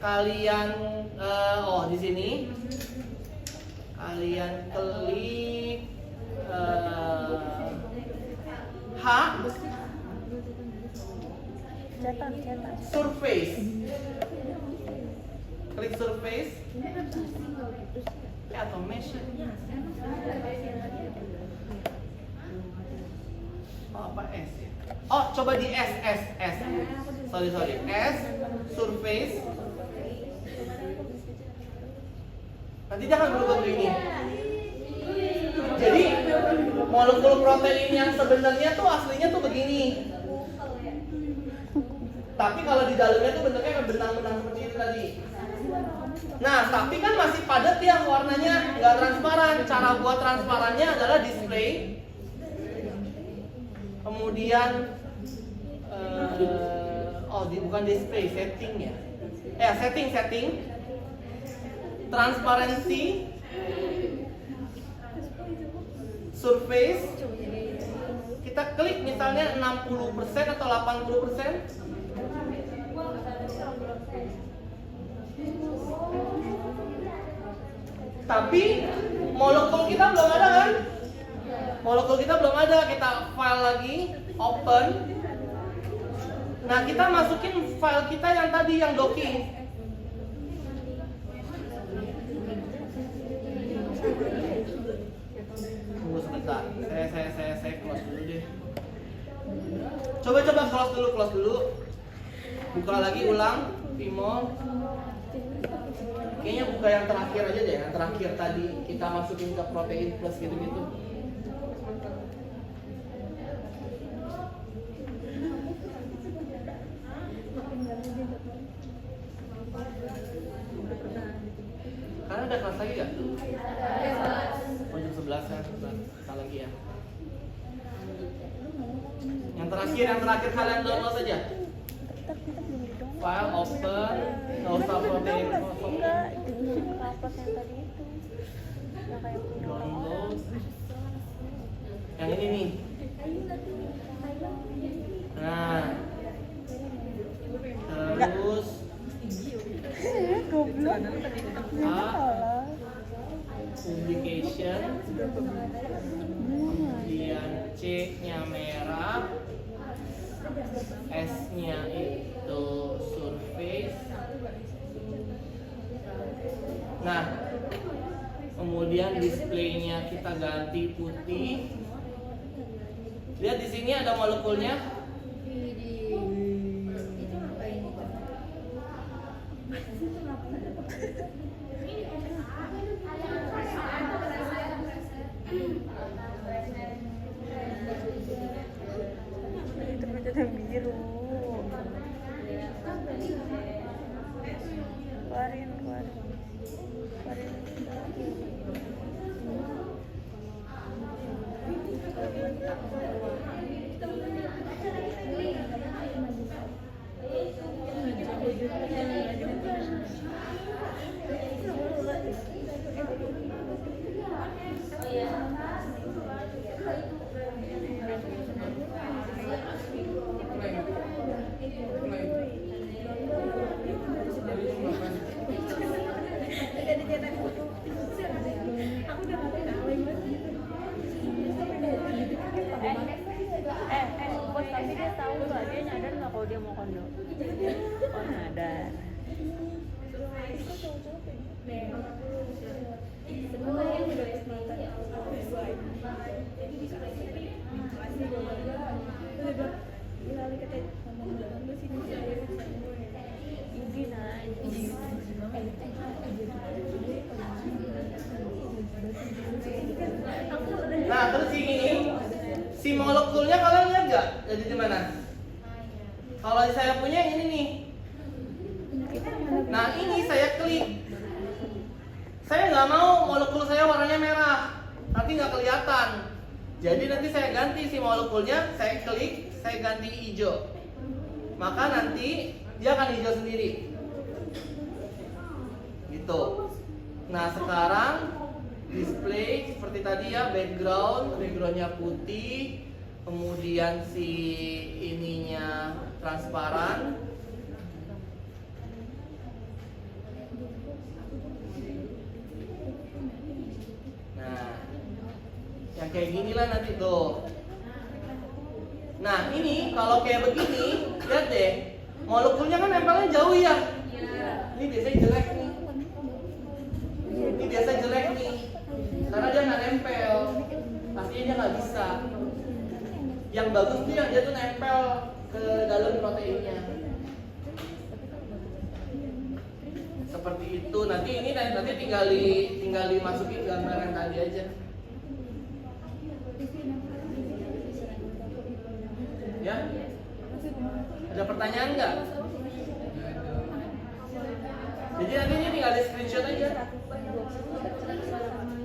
kalian di sini kalian klik H Cetak. surface. Klik surface. Automation. Oh, apa S ya? Oh, coba di S. Sorry. S surface. Nanti dia akan berubah begini. Jadi molekul protein yang sebenarnya tuh aslinya tuh begini. Tapi kalau di dalamnya tuh bentuknya kayak benang-benang seperti itu tadi. Nah, tapi kan masih padat ya warnanya, nggak transparan. Cara buat transparannya adalah display. Kemudian bukan display, setting ya. Setting. Transparency. Surface. Kita klik misalnya 60% atau 80%. Tapi molekul kita belum ada kan? Kita file lagi, open. Nah, kita masukin file kita yang tadi yang docking. Tunggu sebentar. Saya close dulu deh. Coba close dulu. Buka lagi ulang, Vimol. Kayaknya buka yang terakhir aja deh, yang terakhir tadi kita masukin ke protein plus gitu-gitu. Karena ada kelas lagi gak? Oh, jam 11 ya, kita lagi ya. Yang terakhir kalian download aja. File open, nggak usah protein. Enggak, diisi kapas yang tadi itu. Yang kayak Download. Yang ini nih. Nah. Terus goblok. Publication. Kemudian C-nya merah. S-nya itu surface. Nah, kemudian displaynya kita ganti putih. Lihat di sini ada molekulnya. Itu berjata biru. Keluarin. Bos, tapi dia tahu nggak, dia nyadar nggak kalau dia mau kondo? Oh, nyadar. Nah, terus ini si molekulnya kalian lihat nggak? Jadi di mana? Kalau saya punya yang ini nih. Nah, ini saya klik. Saya nggak mau molekul saya warnanya merah, nanti nggak kelihatan. Jadi nanti saya ganti si molekulnya, saya klik, saya ganti hijau. Maka nanti dia akan hijau sendiri. Gitu. Nah, sekarang display seperti tadi ya, backgroundnya putih, kemudian si ininya transparan. Nah, yang kayak gini lah nanti tuh. Nah, ini kalau kayak begini, lihat deh, molekulnya kan nempelnya jauh ya. Ini biasanya jelek nih. Ini biasa jelek nih, karena dia nggak nempel. Pastinya dia nggak bisa. Yang bagus tuh yang dia tuh nempel ke dalam proteinnya. Seperti itu. Nanti ini nanti tinggal dimasukin gambar yang tadi aja. Ya? Ada pertanyaan nggak? Jadi nanti ini tinggal di screenshot aja.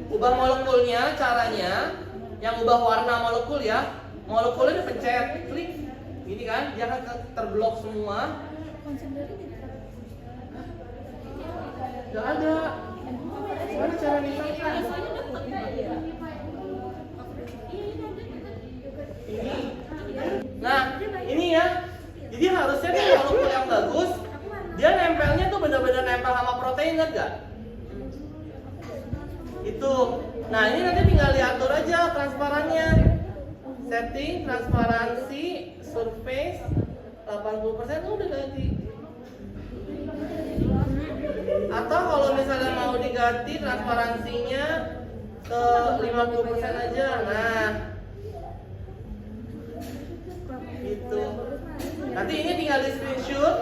Ubah molekulnya, caranya yang ubah warna molekul ya. Molekulnya dipencet, klik, gini kan, dia akan terblok semua. Gak ada. Gimana cara misalnya? Ini. Nah, ini ya. Jadi harusnya nih molekul yang bagus, dia nempelnya tuh benar-benar nempel sama protein, lihat gak? Itu. Nah, ini nanti tinggal diatur aja transparannya. Setting transparansi surface 80% udah ganti. Atau kalau misalnya mau diganti transparansinya ke 50% aja. Nah, gitu. Nanti ini tinggal di screenshot.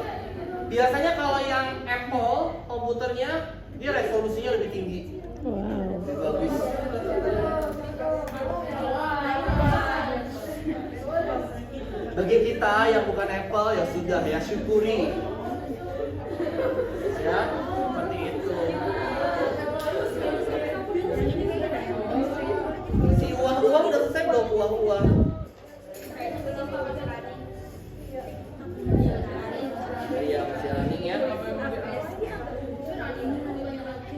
Biasanya kalau yang Apple komputernya dia resolusinya lebih tinggi. Wow. Lebih bagus. Bagi kita yang bukan Apple ya sudah ya syukuri. Ya, seperti itu. Si uang-uang udah selesai belum uang-uang? Iya, masih running ya.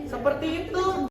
Seperti itu.